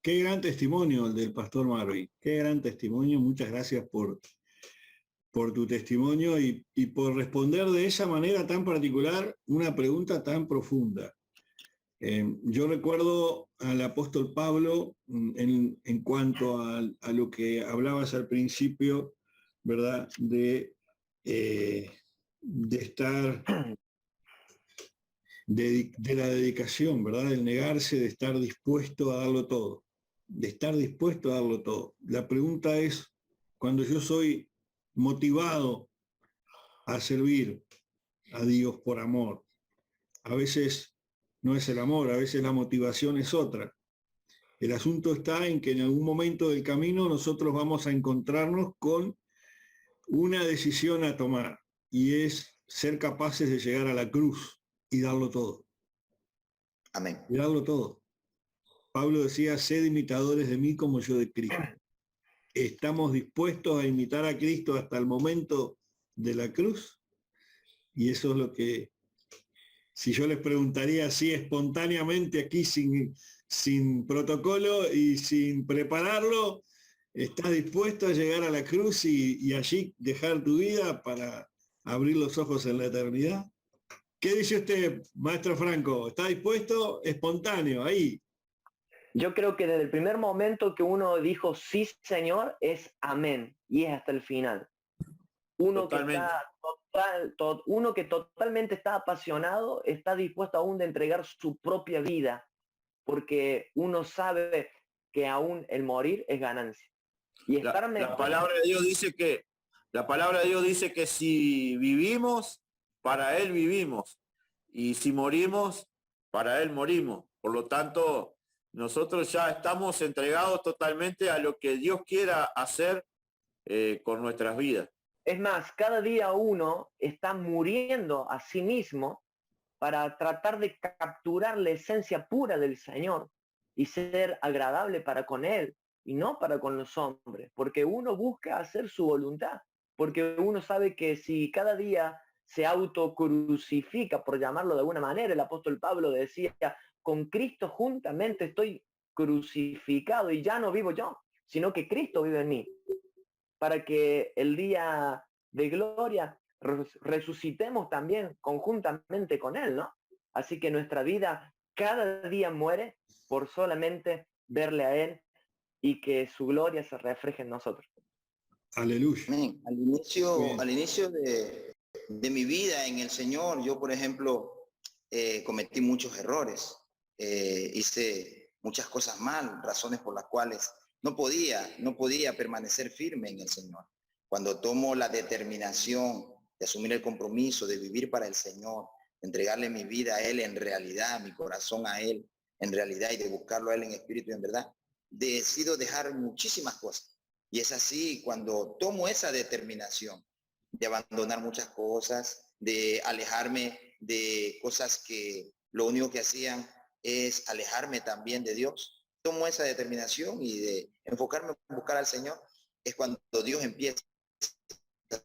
Qué gran testimonio el del pastor Marvin. Qué gran testimonio. Muchas gracias por tu testimonio y por responder de esa manera tan particular una pregunta tan profunda. Yo recuerdo al apóstol Pablo en cuanto a lo que hablabas al principio, ¿verdad? De estar, de la dedicación, ¿verdad? Del negarse, de estar dispuesto a darlo todo, de estar dispuesto a darlo todo. La pregunta es, cuando yo soy motivado a servir a Dios por amor, a veces no es el amor, a veces la motivación es otra. El asunto está en que en algún momento del camino nosotros vamos a encontrarnos con una decisión a tomar, y es ser capaces de llegar a la cruz y darlo todo. Amén. Y darlo todo. Pablo decía, sed imitadores de mí como yo de Cristo. ¿Estamos dispuestos a imitar a Cristo hasta el momento de la cruz? Y eso es lo que, si yo les preguntaría así espontáneamente aquí sin protocolo y sin prepararlo, ¿estás dispuesto a llegar a la cruz y allí dejar tu vida para abrir los ojos en la eternidad? ¿Qué dice usted, maestro Franco? ¿Está dispuesto? Espontáneo, ahí. Yo creo que desde el primer momento que uno dijo sí, Señor, es amén, y es hasta el final. Uno Totalmente. uno que totalmente está apasionado, está dispuesto aún de entregar su propia vida, porque uno sabe que aún el morir es ganancia. Y estar La palabra de Dios dice que, la palabra de Dios dice que si vivimos, para Él vivimos. Y si morimos, para Él morimos. Por lo tanto, nosotros ya estamos entregados totalmente a lo que Dios quiera hacer con nuestras vidas. Es más, cada día uno está muriendo a sí mismo para tratar de capturar la esencia pura del Señor y ser agradable para con Él y no para con los hombres, porque uno busca hacer su voluntad, porque uno sabe que si cada día se autocrucifica, por llamarlo de alguna manera, el apóstol Pablo decía, con Cristo juntamente estoy crucificado y ya no vivo yo, sino que Cristo vive en mí, para que el día de gloria resucitemos también conjuntamente con Él, ¿no? Así que nuestra vida cada día muere por solamente verle a Él y que su gloria se refleje en nosotros. Aleluya. Amén. Al inicio de mi vida en el Señor, yo, por ejemplo, cometí muchos errores, hice muchas cosas mal, razones por las cuales no podía permanecer firme en el Señor. Cuando tomo la determinación de asumir el compromiso de vivir para el Señor, de entregarle mi vida a Él en realidad, mi corazón a Él en realidad y de buscarlo a Él en espíritu y en verdad, decido dejar muchísimas cosas. Y es así cuando tomo esa determinación de abandonar muchas cosas, de alejarme de cosas que lo único que hacían es alejarme también de Dios. Tomo esa determinación y de enfocarme en buscar al Señor, es cuando Dios empieza a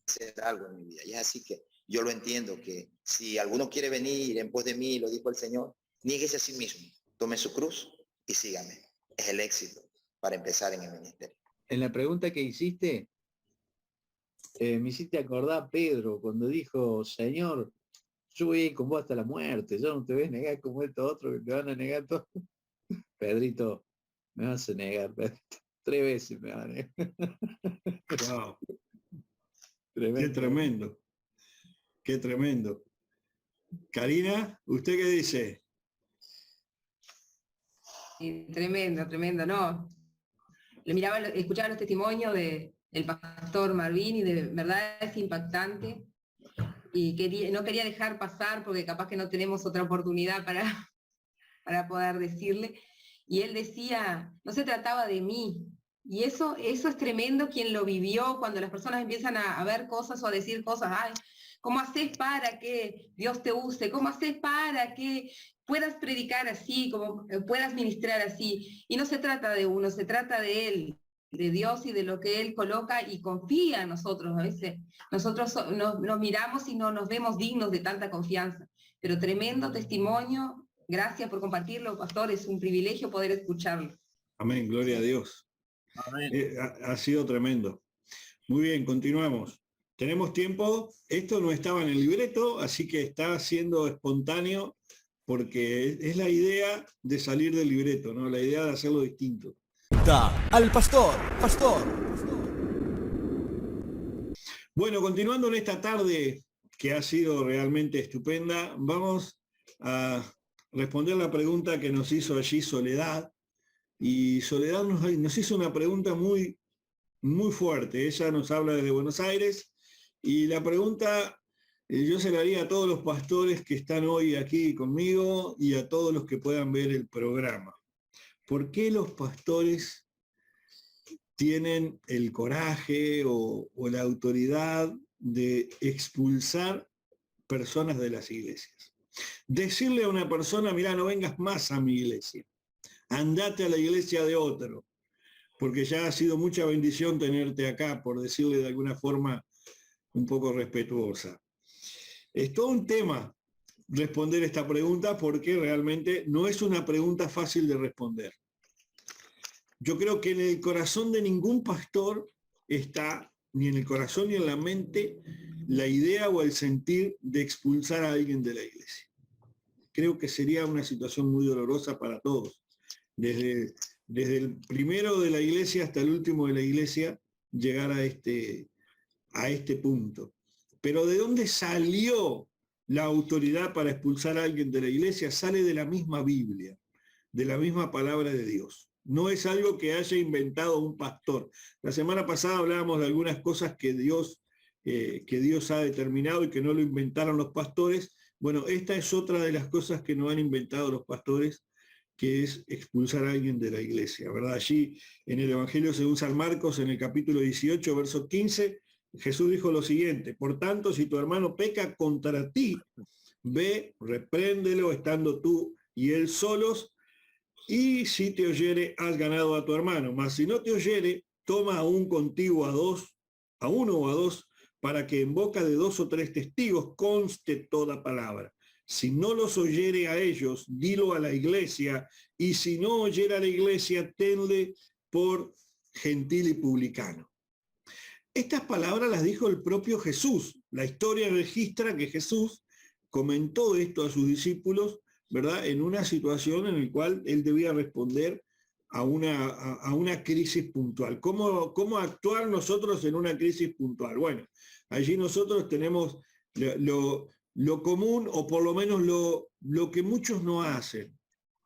hacer algo en mi vida. Y es así que yo lo entiendo, que si alguno quiere venir en pos de mí, lo dijo el Señor, niéguese a sí mismo, tome su cruz y sígame. Es el éxito para empezar en el ministerio. En la pregunta que hiciste, me hiciste acordar a Pedro cuando dijo, Señor, yo voy a ir con vos hasta la muerte, yo no te voy a negar como estos otros que te van a negar todo. Pedrito, me vas a negar, Pedrito. 3 veces me van a negar. Wow. Tremendo. Qué tremendo. Qué tremendo. Karina, ¿usted qué dice? Sí, tremendo, tremendo, ¿no? Le miraba, escuchaba los testimonios del pastor Marvin y de verdad es impactante. Y no quería dejar pasar porque capaz que no tenemos otra oportunidad para poder decirle. Y él decía, no se trataba de mí. Y eso es tremendo quien lo vivió, cuando las personas empiezan a ver cosas o a decir cosas, ay, ¿cómo haces para que Dios te use? ¿Cómo haces para que puedas predicar así, como puedas ministrar así? Y no se trata de uno, se trata de Él, de Dios y de lo que Él coloca y confía en nosotros. A veces nosotros nos miramos y no nos vemos dignos de tanta confianza. Pero tremendo testimonio. Gracias por compartirlo, pastor. Es un privilegio poder escucharlo. Amén, gloria a Dios. Amén. Ha sido tremendo. Muy bien, continuamos. Tenemos tiempo. Esto no estaba en el libreto, así que está siendo espontáneo porque es la idea de salir del libreto, ¿no? La idea de hacerlo distinto. Al pastor. Bueno, continuando en esta tarde que ha sido realmente estupenda, vamos a responder la pregunta que nos hizo allí Soledad. Y Soledad nos hizo una pregunta muy, muy fuerte. Ella nos habla desde Buenos Aires y la pregunta yo se la haría a todos los pastores que están hoy aquí conmigo y a todos los que puedan ver el programa. ¿Por qué los pastores tienen el coraje o la autoridad de expulsar personas de las iglesias? Decirle a una persona, mira, no vengas más a mi iglesia, andate a la iglesia de otro, porque ya ha sido mucha bendición tenerte acá, por decirle de alguna forma un poco respetuosa. Es todo un tema responder esta pregunta porque realmente no es una pregunta fácil de responder. Yo creo que en el corazón de ningún pastor está, ni en el corazón ni en la mente, la idea o el sentir de expulsar a alguien de la iglesia. Creo que sería una situación muy dolorosa para todos. desde el primero de la iglesia hasta el último de la iglesia, llegar a este punto. Pero ¿de dónde salió la autoridad para expulsar a alguien de la iglesia? Sale de la misma Biblia, de la misma palabra de Dios. No es algo que haya inventado un pastor. La semana pasada hablábamos de algunas cosas que Dios ha determinado y que no lo inventaron los pastores. Bueno, esta es otra de las cosas que no han inventado los pastores, que es expulsar a alguien de la iglesia, ¿verdad? Allí en el Evangelio según San Marcos, en el capítulo 18, verso 15, Jesús dijo lo siguiente: por tanto, si tu hermano peca contra ti, ve, repréndelo estando tú y él solos, y si te oyere, has ganado a tu hermano. Mas si no te oyere, toma aún contigo a uno o a dos, para que en boca de 2 o 3 testigos conste toda palabra. Si no los oyere a ellos, dilo a la iglesia, y si no oyere a la iglesia, tenle por gentil y publicano. Estas palabras las dijo el propio Jesús. La historia registra que Jesús comentó esto a sus discípulos, ¿verdad?, en una situación en la cual él debía responder a una crisis puntual. ¿Cómo actuar nosotros en una crisis puntual? Bueno, allí nosotros tenemos lo común, o por lo menos lo que muchos no hacen.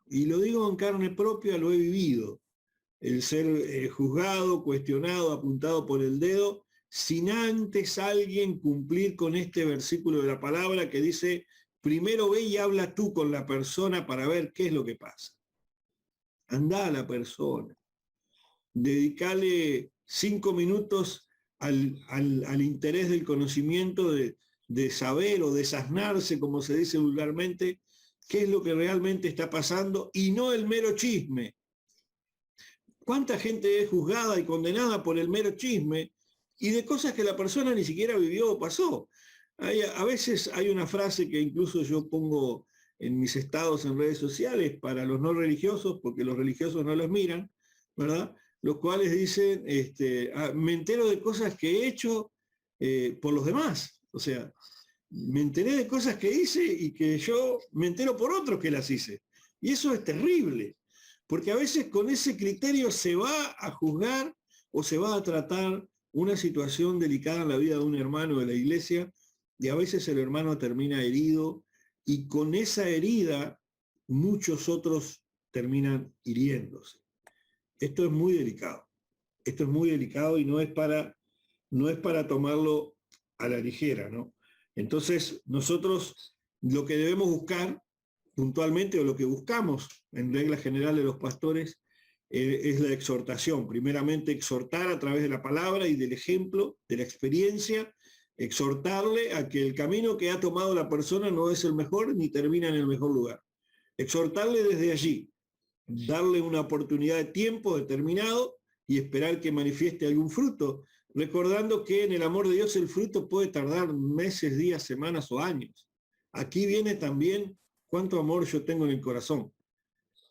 Y lo digo en carne propia, lo he vivido. El ser juzgado, cuestionado, apuntado por el dedo, sin antes alguien cumplir con este versículo de la palabra que dice: primero ve y habla tú con la persona para ver qué es lo que pasa. Andá a la persona, dedicale 5 minutos al interés del conocimiento, de saber o desasnarse, como se dice vulgarmente, qué es lo que realmente está pasando, y no el mero chisme. ¿Cuánta gente es juzgada y condenada por el mero chisme y de cosas que la persona ni siquiera vivió o pasó? A veces hay una frase que incluso yo pongo en mis estados en redes sociales para los no religiosos, porque los religiosos no los miran, ¿verdad? Los cuales dicen, me entero de cosas que he hecho por los demás. O sea, me enteré de cosas que hice y que yo me entero por otros que las hice. Y eso es terrible, porque a veces con ese criterio se va a juzgar o se va a tratar una situación delicada en la vida de un hermano de la iglesia, y a veces el hermano termina herido, y con esa herida muchos otros terminan hiriéndose. Esto es muy delicado. Esto es muy delicado y no es para tomarlo a la ligera, ¿no? Entonces, nosotros lo que debemos buscar puntualmente, o lo que buscamos en regla general de los pastores, es la exhortación. Primeramente, exhortar a través de la palabra y del ejemplo, de la experiencia, exhortarle a que el camino que ha tomado la persona no es el mejor ni termina en el mejor lugar. Exhortarle desde allí, darle una oportunidad de tiempo determinado y esperar que manifieste algún fruto, recordando que en el amor de Dios el fruto puede tardar meses, días, semanas o años. Aquí viene también cuánto amor yo tengo en el corazón.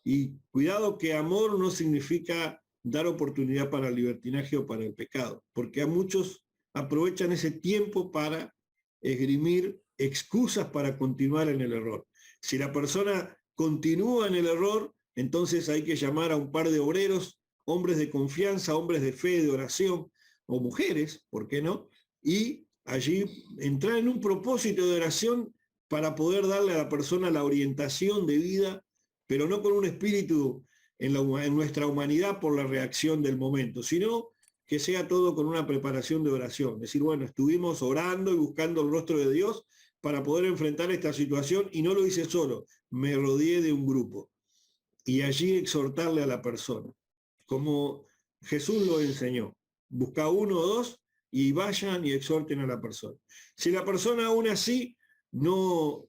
Y cuidado, que amor no significa dar oportunidad para el libertinaje o para el pecado, porque a muchos aprovechan ese tiempo para esgrimir excusas para continuar en el error. Si la persona continúa en el error, entonces hay que llamar a un par de obreros, hombres de confianza, hombres de fe, de oración, o mujeres, ¿por qué no? Y allí entrar en un propósito de oración para poder darle a la persona la orientación de vida, pero no con un espíritu en nuestra humanidad por la reacción del momento, sino que sea todo con una preparación de oración. Es decir, bueno, estuvimos orando y buscando el rostro de Dios para poder enfrentar esta situación, y no lo hice solo, me rodeé de un grupo. Y allí exhortarle a la persona, como Jesús lo enseñó. Busca 1 o 2 y vayan y exhorten a la persona. Si la persona aún así no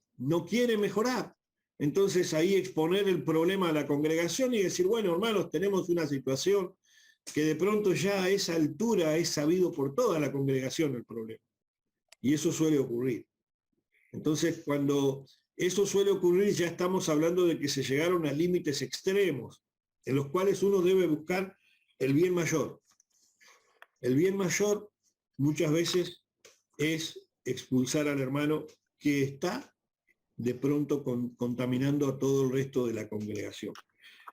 quiere mejorar, entonces ahí exponer el problema a la congregación y decir, bueno, hermanos, tenemos una situación que de pronto ya a esa altura es sabido por toda la congregación el problema. Y eso suele ocurrir. Entonces, cuando eso suele ocurrir, ya estamos hablando de que se llegaron a límites extremos, en los cuales uno debe buscar el bien mayor. El bien mayor muchas veces es expulsar al hermano que está de pronto contaminando a todo el resto de la congregación.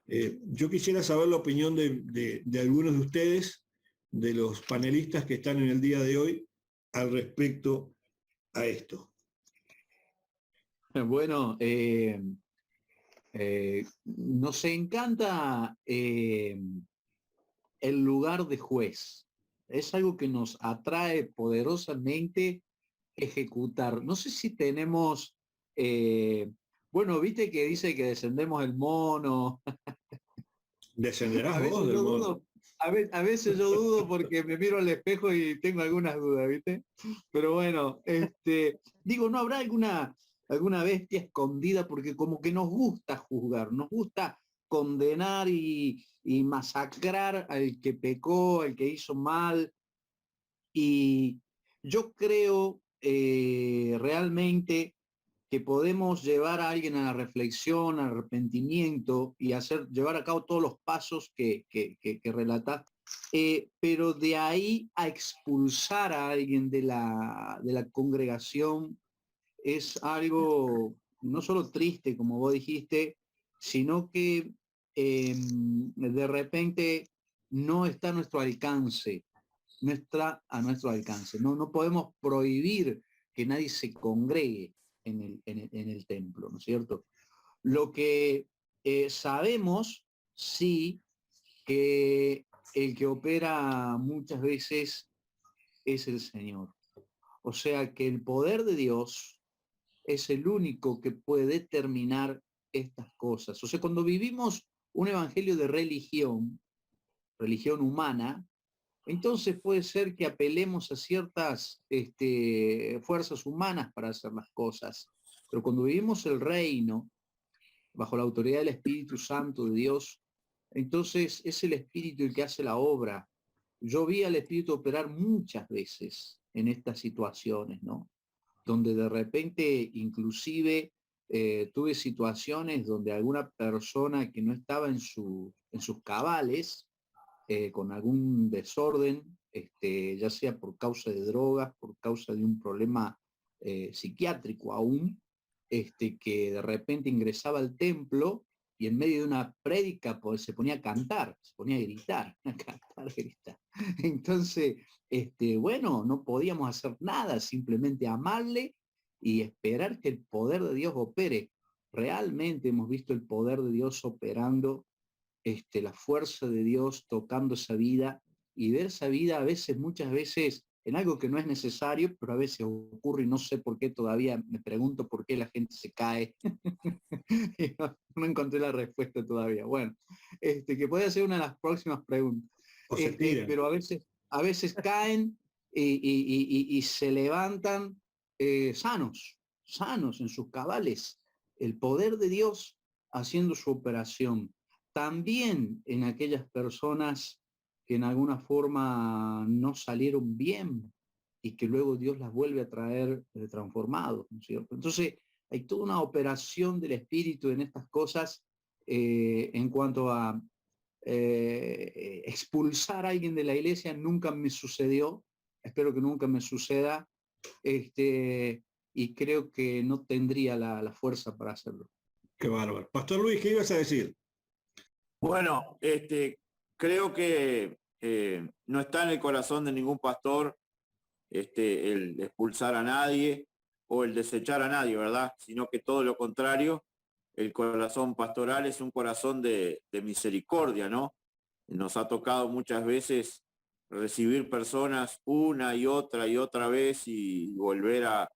Yo quisiera saber la opinión de algunos de ustedes, de los panelistas que están en el día de hoy, al respecto a esto. Bueno, nos encanta el lugar de juez. Es algo que nos atrae poderosamente ejecutar. No sé si tenemos, bueno, viste que dice que descendemos el mono. ¿Descenderás vos del mono? A veces yo dudo porque me miro al espejo y tengo algunas dudas, ¿viste? Pero bueno, digo, ¿no habrá alguna bestia escondida? Porque como que nos gusta juzgar, nos gusta condenar y masacrar al que pecó, al que hizo mal. Y yo creo realmente que podemos llevar a alguien a la reflexión, al arrepentimiento y llevar a cabo todos los pasos que relatás, pero de ahí a expulsar a alguien de la congregación es algo no solo triste, como vos dijiste, sino que de repente no está a nuestro alcance, no está a nuestro alcance. No podemos prohibir que nadie se congregue en el templo, ¿no es cierto? Lo que sabemos, sí, que el que opera muchas veces es el Señor. O sea que el poder de Dios es el único que puede determinar estas cosas. O sea, cuando vivimos un evangelio de religión humana, entonces puede ser que apelemos a ciertas fuerzas humanas para hacer las cosas. Pero cuando vivimos el reino, bajo la autoridad del Espíritu Santo de Dios, entonces es el Espíritu el que hace la obra. Yo vi al Espíritu operar muchas veces en estas situaciones, ¿no? Donde de repente inclusive tuve situaciones donde alguna persona que no estaba en sus cabales, con algún desorden, ya sea por causa de drogas, por causa de un problema psiquiátrico aún, que de repente ingresaba al templo y en medio de una prédica pues, se ponía a cantar, se ponía a gritar, a cantar, a gritar. Entonces, bueno, no podíamos hacer nada, simplemente amarle y esperar que el poder de Dios opere. Realmente hemos visto el poder de Dios operando, la fuerza de Dios tocando esa vida y ver esa vida a veces, muchas veces, en algo que no es necesario, pero a veces ocurre y no sé por qué todavía, me pregunto por qué la gente se cae. No encontré la respuesta todavía. Bueno, que puede ser una de las próximas preguntas. Pero a veces caen y se levantan sanos en sus cabales. El poder de Dios haciendo su operación. También en aquellas personas que en alguna forma no salieron bien y que luego Dios las vuelve a traer transformados, ¿no es cierto? Entonces hay toda una operación del Espíritu en estas cosas en cuanto a expulsar a alguien de la iglesia. Nunca me sucedió, espero que nunca me suceda, y creo que no tendría la fuerza para hacerlo. Qué bárbaro. Pastor Luis, ¿qué ibas a decir? Bueno, creo que no está en el corazón de ningún pastor el expulsar a nadie o el desechar a nadie, ¿verdad? Sino que todo lo contrario, el corazón pastoral es un corazón de misericordia, ¿no? Nos ha tocado muchas veces recibir personas una y otra vez y volver a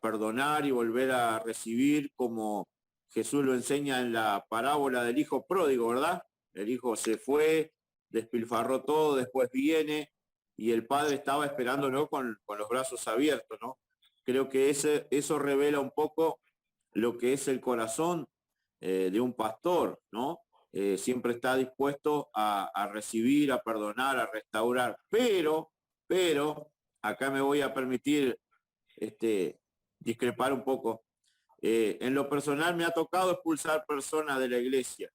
perdonar y volver a recibir, como Jesús lo enseña en la parábola del hijo pródigo, ¿verdad? El hijo se fue, despilfarró todo, después viene y el padre estaba esperándolo con los brazos abiertos, ¿no? Creo que eso revela un poco lo que es el corazón de un pastor, ¿no? Siempre está dispuesto a recibir, a perdonar, a restaurar, pero, acá me voy a permitir discrepar un poco. En lo personal me ha tocado expulsar personas de la iglesia.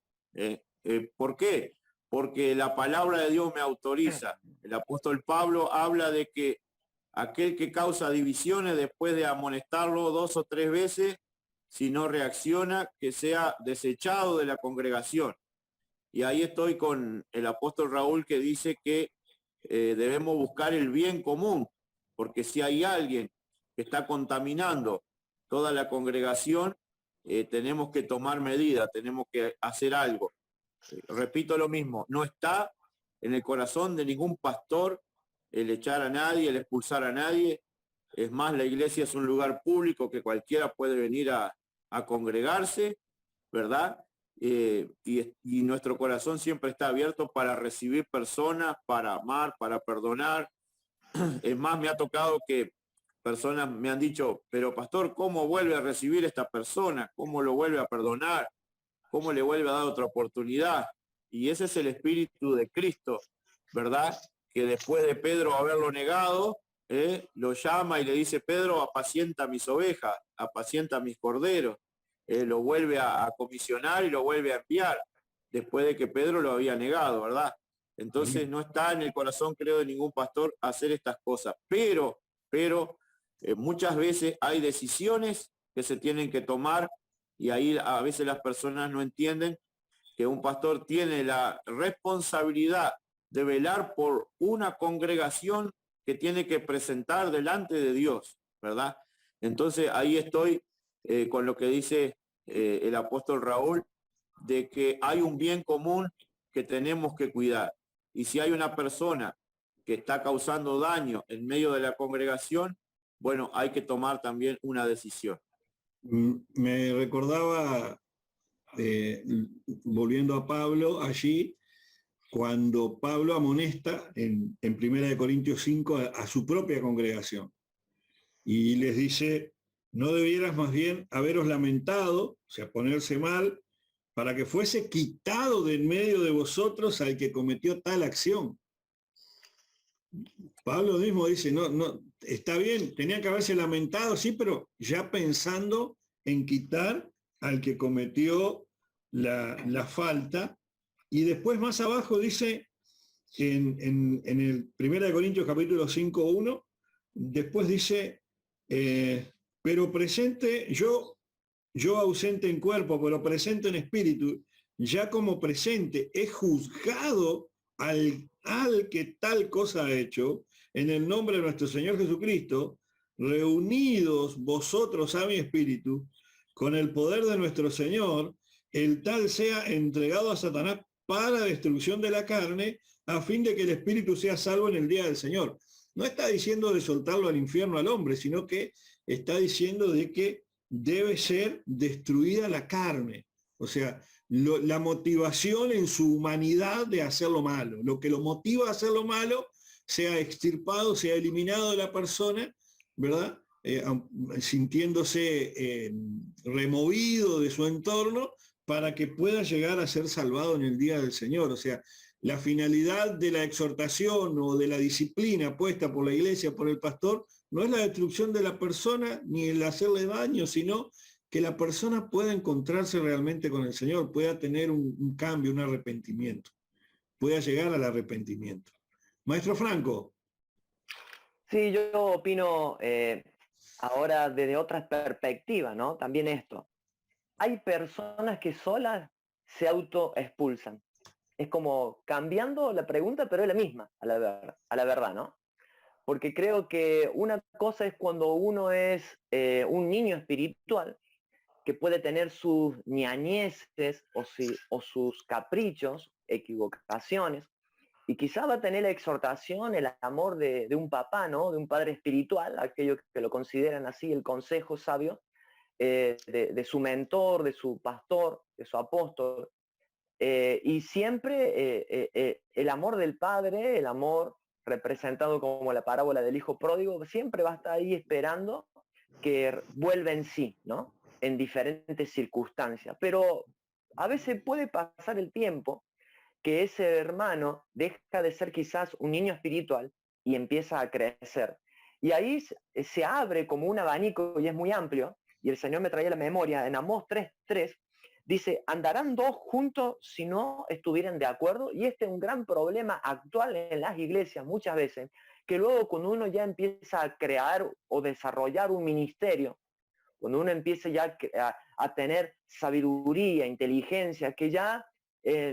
¿Por qué? Porque la palabra de Dios me autoriza. El apóstol Pablo habla de que aquel que causa divisiones después de amonestarlo 2 o 3 veces, si no reacciona, que sea desechado de la congregación. Y ahí estoy con el apóstol Raúl que dice que debemos buscar el bien común, porque si hay alguien que está contaminando toda la congregación, tenemos que tomar medidas, tenemos que hacer algo. Repito lo mismo, no está en el corazón de ningún pastor el echar a nadie, el expulsar a nadie. Es más, la iglesia es un lugar público que cualquiera puede venir a congregarse, ¿verdad? Y nuestro corazón siempre está abierto para recibir personas, para amar, para perdonar. Es más, me ha tocado que personas me han dicho, pero pastor, ¿cómo vuelve a recibir esta persona? ¿Cómo lo vuelve a perdonar? ¿Cómo le vuelve a dar otra oportunidad? Y ese es el espíritu de Cristo, ¿verdad? Que después de Pedro haberlo negado, lo llama y le dice, Pedro, apacienta mis ovejas, apacienta mis corderos. Lo vuelve a comisionar y lo vuelve a enviar, después de que Pedro lo había negado, ¿verdad? Entonces no está en el corazón, creo, de ningún pastor hacer estas cosas. Pero muchas veces hay decisiones que se tienen que tomar y ahí a veces las personas no entienden que un pastor tiene la responsabilidad de velar por una congregación que tiene que presentar delante de Dios, ¿verdad? Entonces ahí estoy con lo que dice el apóstol Raúl, de que hay un bien común que tenemos que cuidar. Y si hay una persona que está causando daño en medio de la congregación, bueno, hay que tomar también una decisión. Me recordaba, volviendo a Pablo, allí, cuando Pablo amonesta en 1 Corintios 5 a su propia congregación. Y les dice, no debieras más bien haberos lamentado, o sea, ponerse mal, para que fuese quitado de en medio de vosotros al que cometió tal acción. Pablo mismo dice, no, está bien, tenía que haberse lamentado, sí, pero ya pensando en quitar al que cometió la falta. Y después más abajo dice, en el 1 Corintios capítulo 5:1, después dice, pero presente, yo ausente en cuerpo, pero presente en espíritu, ya como presente he juzgado al que tal cosa ha hecho, en el nombre de nuestro Señor Jesucristo, reunidos vosotros a mi espíritu, con el poder de nuestro Señor, el tal sea entregado a Satanás para destrucción de la carne, a fin de que el espíritu sea salvo en el día del Señor. No está diciendo de soltarlo al infierno al hombre, sino que está diciendo de que debe ser destruida la carne. O sea, la motivación en su humanidad de hacer lo malo. Lo que lo motiva a hacer lo malo sea extirpado, sea eliminado de la persona, ¿verdad? Sintiéndose removido de su entorno para que pueda llegar a ser salvado en el día del Señor. O sea, la finalidad de la exhortación o de la disciplina puesta por la iglesia, por el pastor, no es la destrucción de la persona ni el hacerle daño, sino que la persona pueda encontrarse realmente con el Señor, pueda tener un cambio, un arrepentimiento, pueda llegar al arrepentimiento. Maestro Franco. Sí, yo opino ahora desde otras perspectivas, ¿no? También esto. Hay personas que solas se autoexpulsan. Es como cambiando la pregunta, pero es la misma, a la verdad, ¿no? Porque creo que una cosa es cuando uno es un niño espiritual, que puede tener sus ñañeces o sus caprichos, equivocaciones, y quizá va a tener la exhortación, el amor de un papá, ¿no? De un padre espiritual, aquellos que lo consideran así, el consejo sabio, de su mentor, de su pastor, de su apóstol. Y siempre el amor del padre, el amor representado como la parábola del hijo pródigo, siempre va a estar ahí esperando que vuelva en sí, ¿no? En diferentes circunstancias. Pero a veces puede pasar el tiempo que ese hermano deja de ser quizás un niño espiritual y empieza a crecer. Y ahí se abre como un abanico y es muy amplio. Y el Señor me traía a la memoria, en Amós 3:3, dice, andarán dos juntos si no estuvieran de acuerdo. Y este es un gran problema actual en las iglesias muchas veces, que luego cuando uno ya empieza a crear o desarrollar un ministerio, cuando uno empieza ya a tener sabiduría, inteligencia, que ya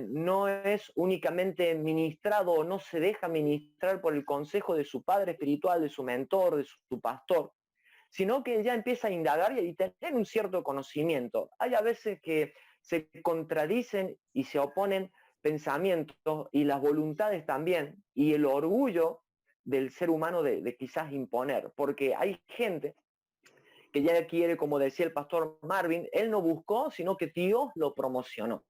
no es únicamente ministrado o no se deja ministrar por el consejo de su padre espiritual, de su mentor, de su pastor, sino que ya empieza a indagar y tener un cierto conocimiento. Hay a veces que se contradicen y se oponen pensamientos y las voluntades también, y el orgullo del ser humano de quizás imponer, porque hay gente que ya quiere, como decía el pastor Marvin, él no buscó, sino que Dios lo promocionó.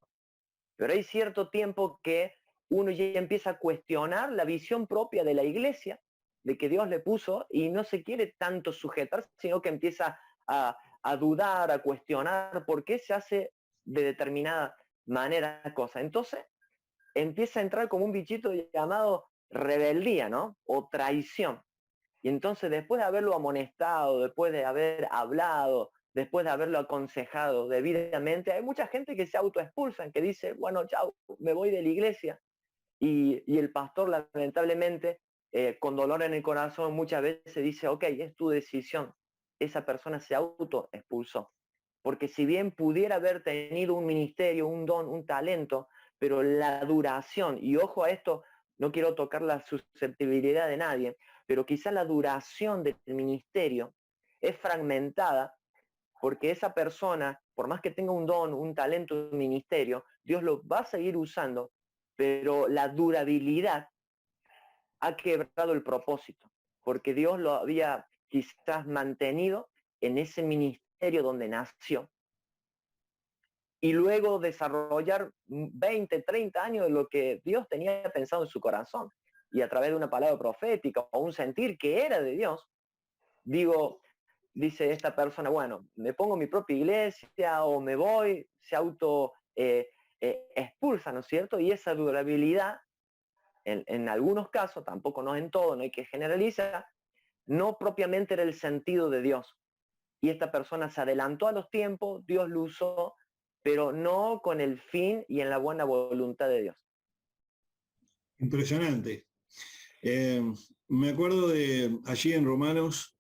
Pero hay cierto tiempo que uno ya empieza a cuestionar la visión propia de la iglesia, de que Dios le puso, y no se quiere tanto sujetar, sino que empieza a dudar, a cuestionar por qué se hace de determinada manera cosa. Entonces empieza a entrar como un bichito llamado rebeldía, ¿no? O traición. Y entonces después de haberlo amonestado, después de haber hablado, después de haberlo aconsejado debidamente, hay mucha gente que se autoexpulsan, que dice, bueno, chao, me voy de la iglesia. Y el pastor, lamentablemente, con dolor en el corazón, muchas veces dice, ok, es tu decisión. Esa persona se autoexpulsó. Porque si bien pudiera haber tenido un ministerio, un don, un talento, pero la duración, y ojo a esto, no quiero tocar la susceptibilidad de nadie, pero quizá la duración del ministerio es fragmentada, porque esa persona, por más que tenga un don, un talento, un ministerio, Dios lo va a seguir usando, pero la durabilidad ha quebrado el propósito, porque Dios lo había quizás mantenido en ese ministerio donde nació. Y luego desarrollar 20, 30 años de lo que Dios tenía pensado en su corazón. Y a través de una palabra profética o un sentir que era de Dios, dice esta persona, bueno, me pongo mi propia iglesia o me voy, se auto expulsa, ¿no es cierto? Y esa durabilidad, en algunos casos, tampoco no en todo, no hay que generalizar, no propiamente era el sentido de Dios. Y esta persona se adelantó a los tiempos, Dios lo usó, pero no con el fin y en la buena voluntad de Dios. Impresionante. Me acuerdo de allí en Romanos,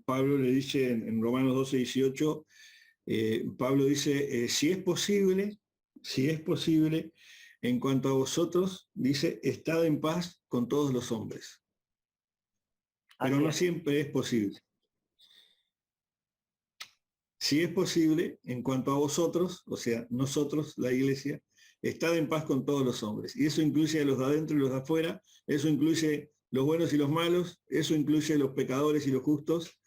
Pablo le dice en Romanos 12, 18, Pablo dice, si es posible, en cuanto a vosotros, dice, estad en paz con todos los hombres. Pero no siempre es posible. Si es posible, en cuanto a vosotros, o sea, nosotros, la iglesia, estad en paz con todos los hombres. Y eso incluye a los de adentro y los de afuera, eso incluye los buenos y los malos, eso incluye los pecadores y los justos.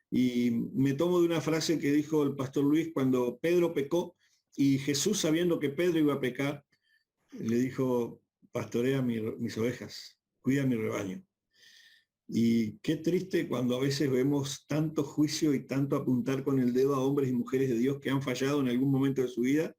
Y me tomo de una frase que dijo el pastor Luis cuando Pedro pecó y Jesús, sabiendo que Pedro iba a pecar, le dijo, pastorea mis ovejas, cuida mi rebaño. Y qué triste cuando a veces vemos tanto juicio y tanto apuntar con el dedo a hombres y mujeres de Dios que han fallado en algún momento de su vida,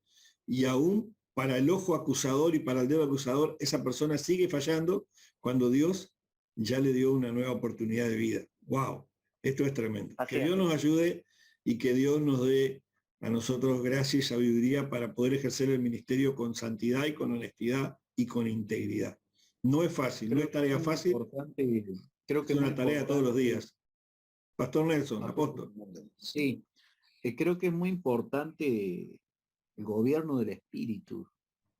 y aún para el ojo acusador y para el dedo acusador, esa persona sigue fallando cuando Dios ya le dio una nueva oportunidad de vida. ¡Wow! Esto es tremendo. Que Dios nos ayude y que Dios nos dé a nosotros gracia y sabiduría para poder ejercer el ministerio con santidad y con honestidad y con integridad. No es fácil, no es tarea fácil. Creo que es una tarea todos los días. Pastor Nelson, apóstol. Sí, creo que es muy importante el gobierno del Espíritu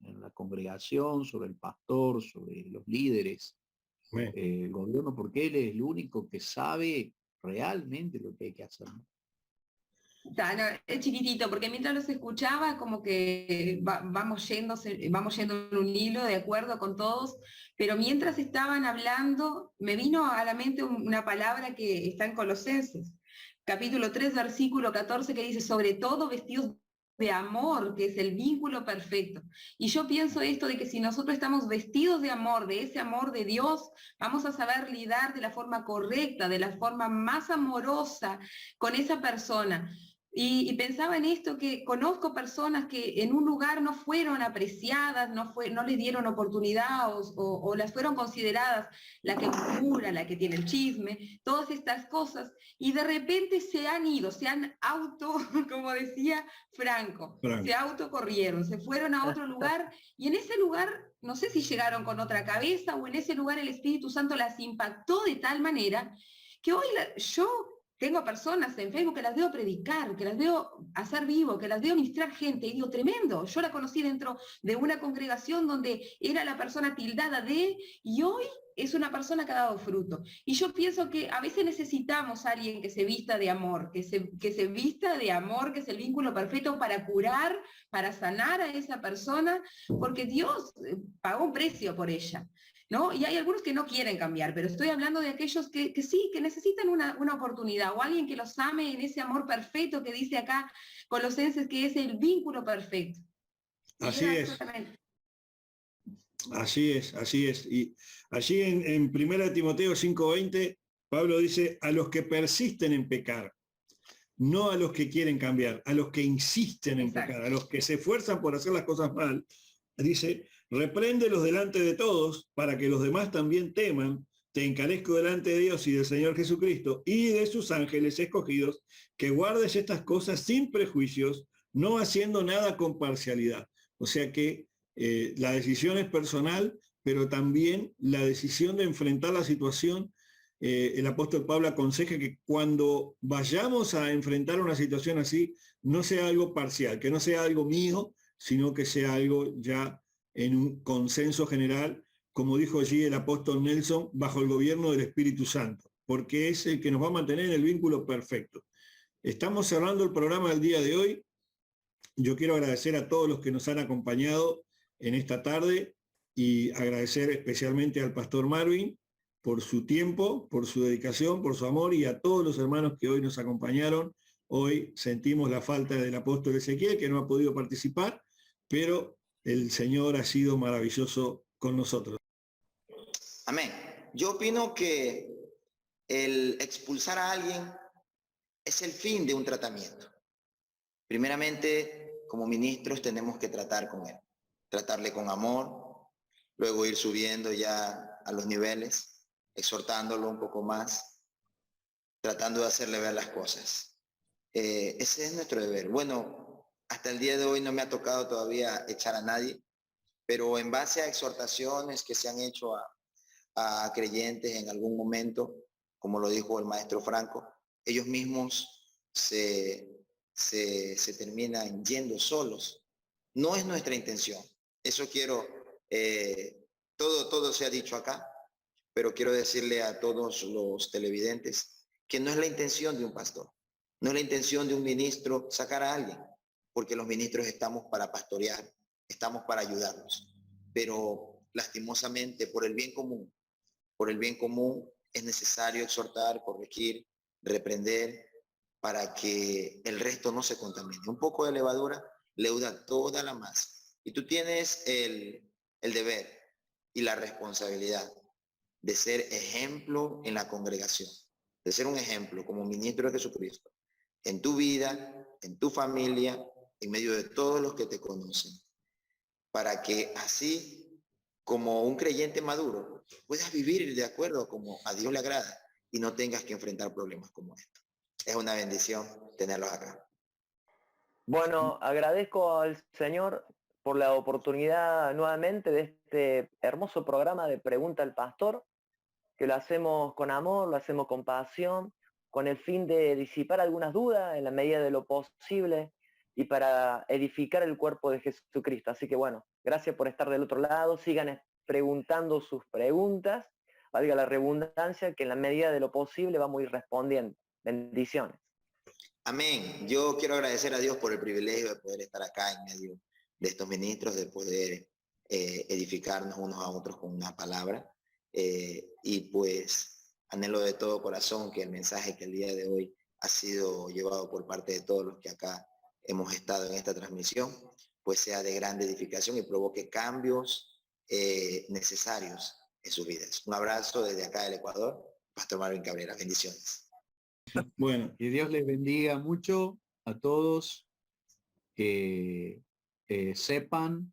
en la congregación, sobre el pastor, sobre los líderes. El gobierno, porque él es el único que sabe realmente lo que hay que hacer. No, es chiquitito, porque mientras los escuchaba como que vamos yendo en un hilo de acuerdo con todos, pero mientras estaban hablando me vino a la mente una palabra que está en Colosenses, capítulo 3, versículo 14, que dice, sobre todo vestidos de amor, que es el vínculo perfecto. Y yo pienso esto de que si nosotros estamos vestidos de amor, de ese amor de Dios, vamos a saber lidiar de la forma correcta, de la forma más amorosa con esa persona. Y pensaba en esto, que conozco personas que en un lugar no fueron apreciadas, no les dieron oportunidad o las fueron consideradas la que murmura, la que tiene el chisme, todas estas cosas, y de repente se han ido, se han como decía Franco, se autocorrieron, se fueron a otro lugar, y en ese lugar, no sé si llegaron con otra cabeza, o en ese lugar el Espíritu Santo las impactó de tal manera que hoy yo Tengo personas en Facebook que las veo predicar, que las veo hacer vivo, que las veo ministrar gente, y digo, tremendo. Yo la conocí dentro de una congregación donde era la persona tildada de, y hoy es una persona que ha dado fruto. Y yo pienso que a veces necesitamos a alguien que se vista de amor, que se vista de amor, que es el vínculo perfecto para curar, para sanar a esa persona, porque Dios pagó un precio por ella, ¿no? Y hay algunos que no quieren cambiar, pero estoy hablando de aquellos que sí, que necesitan una oportunidad, o alguien que los ame en ese amor perfecto que dice acá Colosenses, que es el vínculo perfecto. Así es. Así es, así es. Y allí en 1 Timoteo 5:20, Pablo dice, a los que persisten en pecar, no a los que quieren cambiar, a los que insisten en pecar, a los que se esfuerzan por hacer las cosas mal, dice, repréndelos delante de todos para que los demás también teman. Te encarezco delante de Dios y del Señor Jesucristo y de sus ángeles escogidos, que guardes estas cosas sin prejuicios, no haciendo nada con parcialidad. O sea que la decisión es personal, pero también la decisión de enfrentar la situación. El apóstol Pablo aconseja que cuando vayamos a enfrentar una situación así, no sea algo parcial, que no sea algo mío, sino que sea algo ya en un consenso general, como dijo allí el apóstol Nelson, bajo el gobierno del Espíritu Santo, porque es el que nos va a mantener en el vínculo perfecto. Estamos cerrando el programa del día de hoy. Yo quiero agradecer a todos los que nos han acompañado en esta tarde y agradecer especialmente al pastor Marvin por su tiempo, por su dedicación, por su amor, y a todos los hermanos que hoy nos acompañaron. Hoy sentimos la falta del apóstol Ezequiel, que no ha podido participar, pero el Señor ha sido maravilloso con nosotros. Amén. Yo opino que el expulsar a alguien es el fin de un tratamiento. Primeramente, como ministros tenemos que tratar con él, tratarle con amor, luego ir subiendo ya a los niveles, exhortándolo un poco más, tratando de hacerle ver las cosas. Ese es nuestro deber. Bueno, hasta el día de hoy no me ha tocado todavía echar a nadie, pero en base a exhortaciones que se han hecho a creyentes en algún momento, como lo dijo el maestro Franco, ellos mismos se terminan yendo solos. No es nuestra intención. Eso quiero, todo se ha dicho acá, pero quiero decirle a todos los televidentes que no es la intención de un pastor, no es la intención de un ministro sacar a alguien, porque los ministros estamos para pastorear, estamos para ayudarlos, pero lastimosamente por el bien común es necesario exhortar, corregir, reprender, para que el resto no se contamine. Un poco de levadura leuda toda la masa. Y tú tienes el deber y la responsabilidad de ser ejemplo en la congregación, de ser un ejemplo como ministro de Jesucristo, en tu vida, en tu familia, en medio de todos los que te conocen, para que así, como un creyente maduro, puedas vivir de acuerdo como a Dios le agrada y no tengas que enfrentar problemas como estos. Es una bendición tenerlos acá. Bueno, agradezco al Señor por la oportunidad nuevamente de este hermoso programa de Pregunta al Pastor, que lo hacemos con amor, lo hacemos con pasión, con el fin de disipar algunas dudas en la medida de lo posible y para edificar el cuerpo de Jesucristo. Así que bueno, gracias por estar del otro lado, sigan preguntando sus preguntas, valga la redundancia, que en la medida de lo posible vamos a ir respondiendo. Bendiciones. Amén. Yo quiero agradecer a Dios por el privilegio de poder estar acá en medio de estos ministros, de poder edificarnos unos a otros con una palabra. Y pues anhelo de todo corazón que el mensaje que el día de hoy ha sido llevado por parte de todos los que acá hemos estado en esta transmisión, pues sea de grande edificación y provoque cambios necesarios en sus vidas. Un abrazo desde acá del Ecuador, Pastor Marvin Cabrera. Bendiciones. Bueno, Que Dios les bendiga mucho a todos, que sepan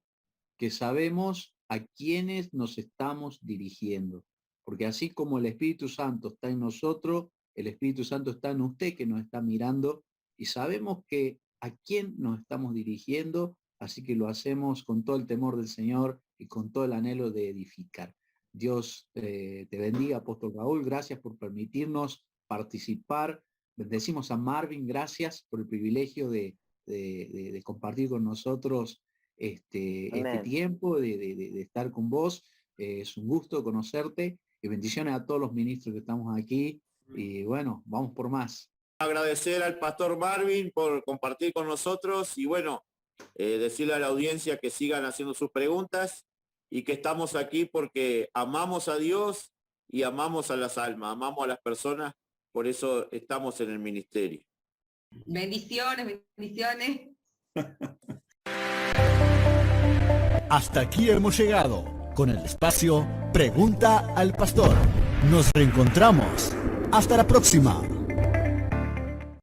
que sabemos a quiénes nos estamos dirigiendo, porque así como el Espíritu Santo está en nosotros, el Espíritu Santo está en usted que nos está mirando y sabemos que a quién nos estamos dirigiendo, así que lo hacemos con todo el temor del Señor y con todo el anhelo de edificar. Dios te bendiga, Apóstol Raúl, gracias por permitirnos participar Bendecimos a Marvin, gracias por el privilegio de compartir con nosotros este tiempo, de estar con vos. Es un gusto conocerte y bendiciones a todos los ministros que estamos aquí. Y bueno, vamos por más. Agradecer al pastor Marvin por compartir con nosotros y bueno, decirle a la audiencia que sigan haciendo sus preguntas y que estamos aquí porque amamos a Dios y amamos a las almas, amamos a las personas, por eso estamos en el ministerio. Bendiciones, bendiciones. Hasta aquí hemos llegado con el espacio Pregunta al Pastor. Nos reencontramos. Hasta la próxima.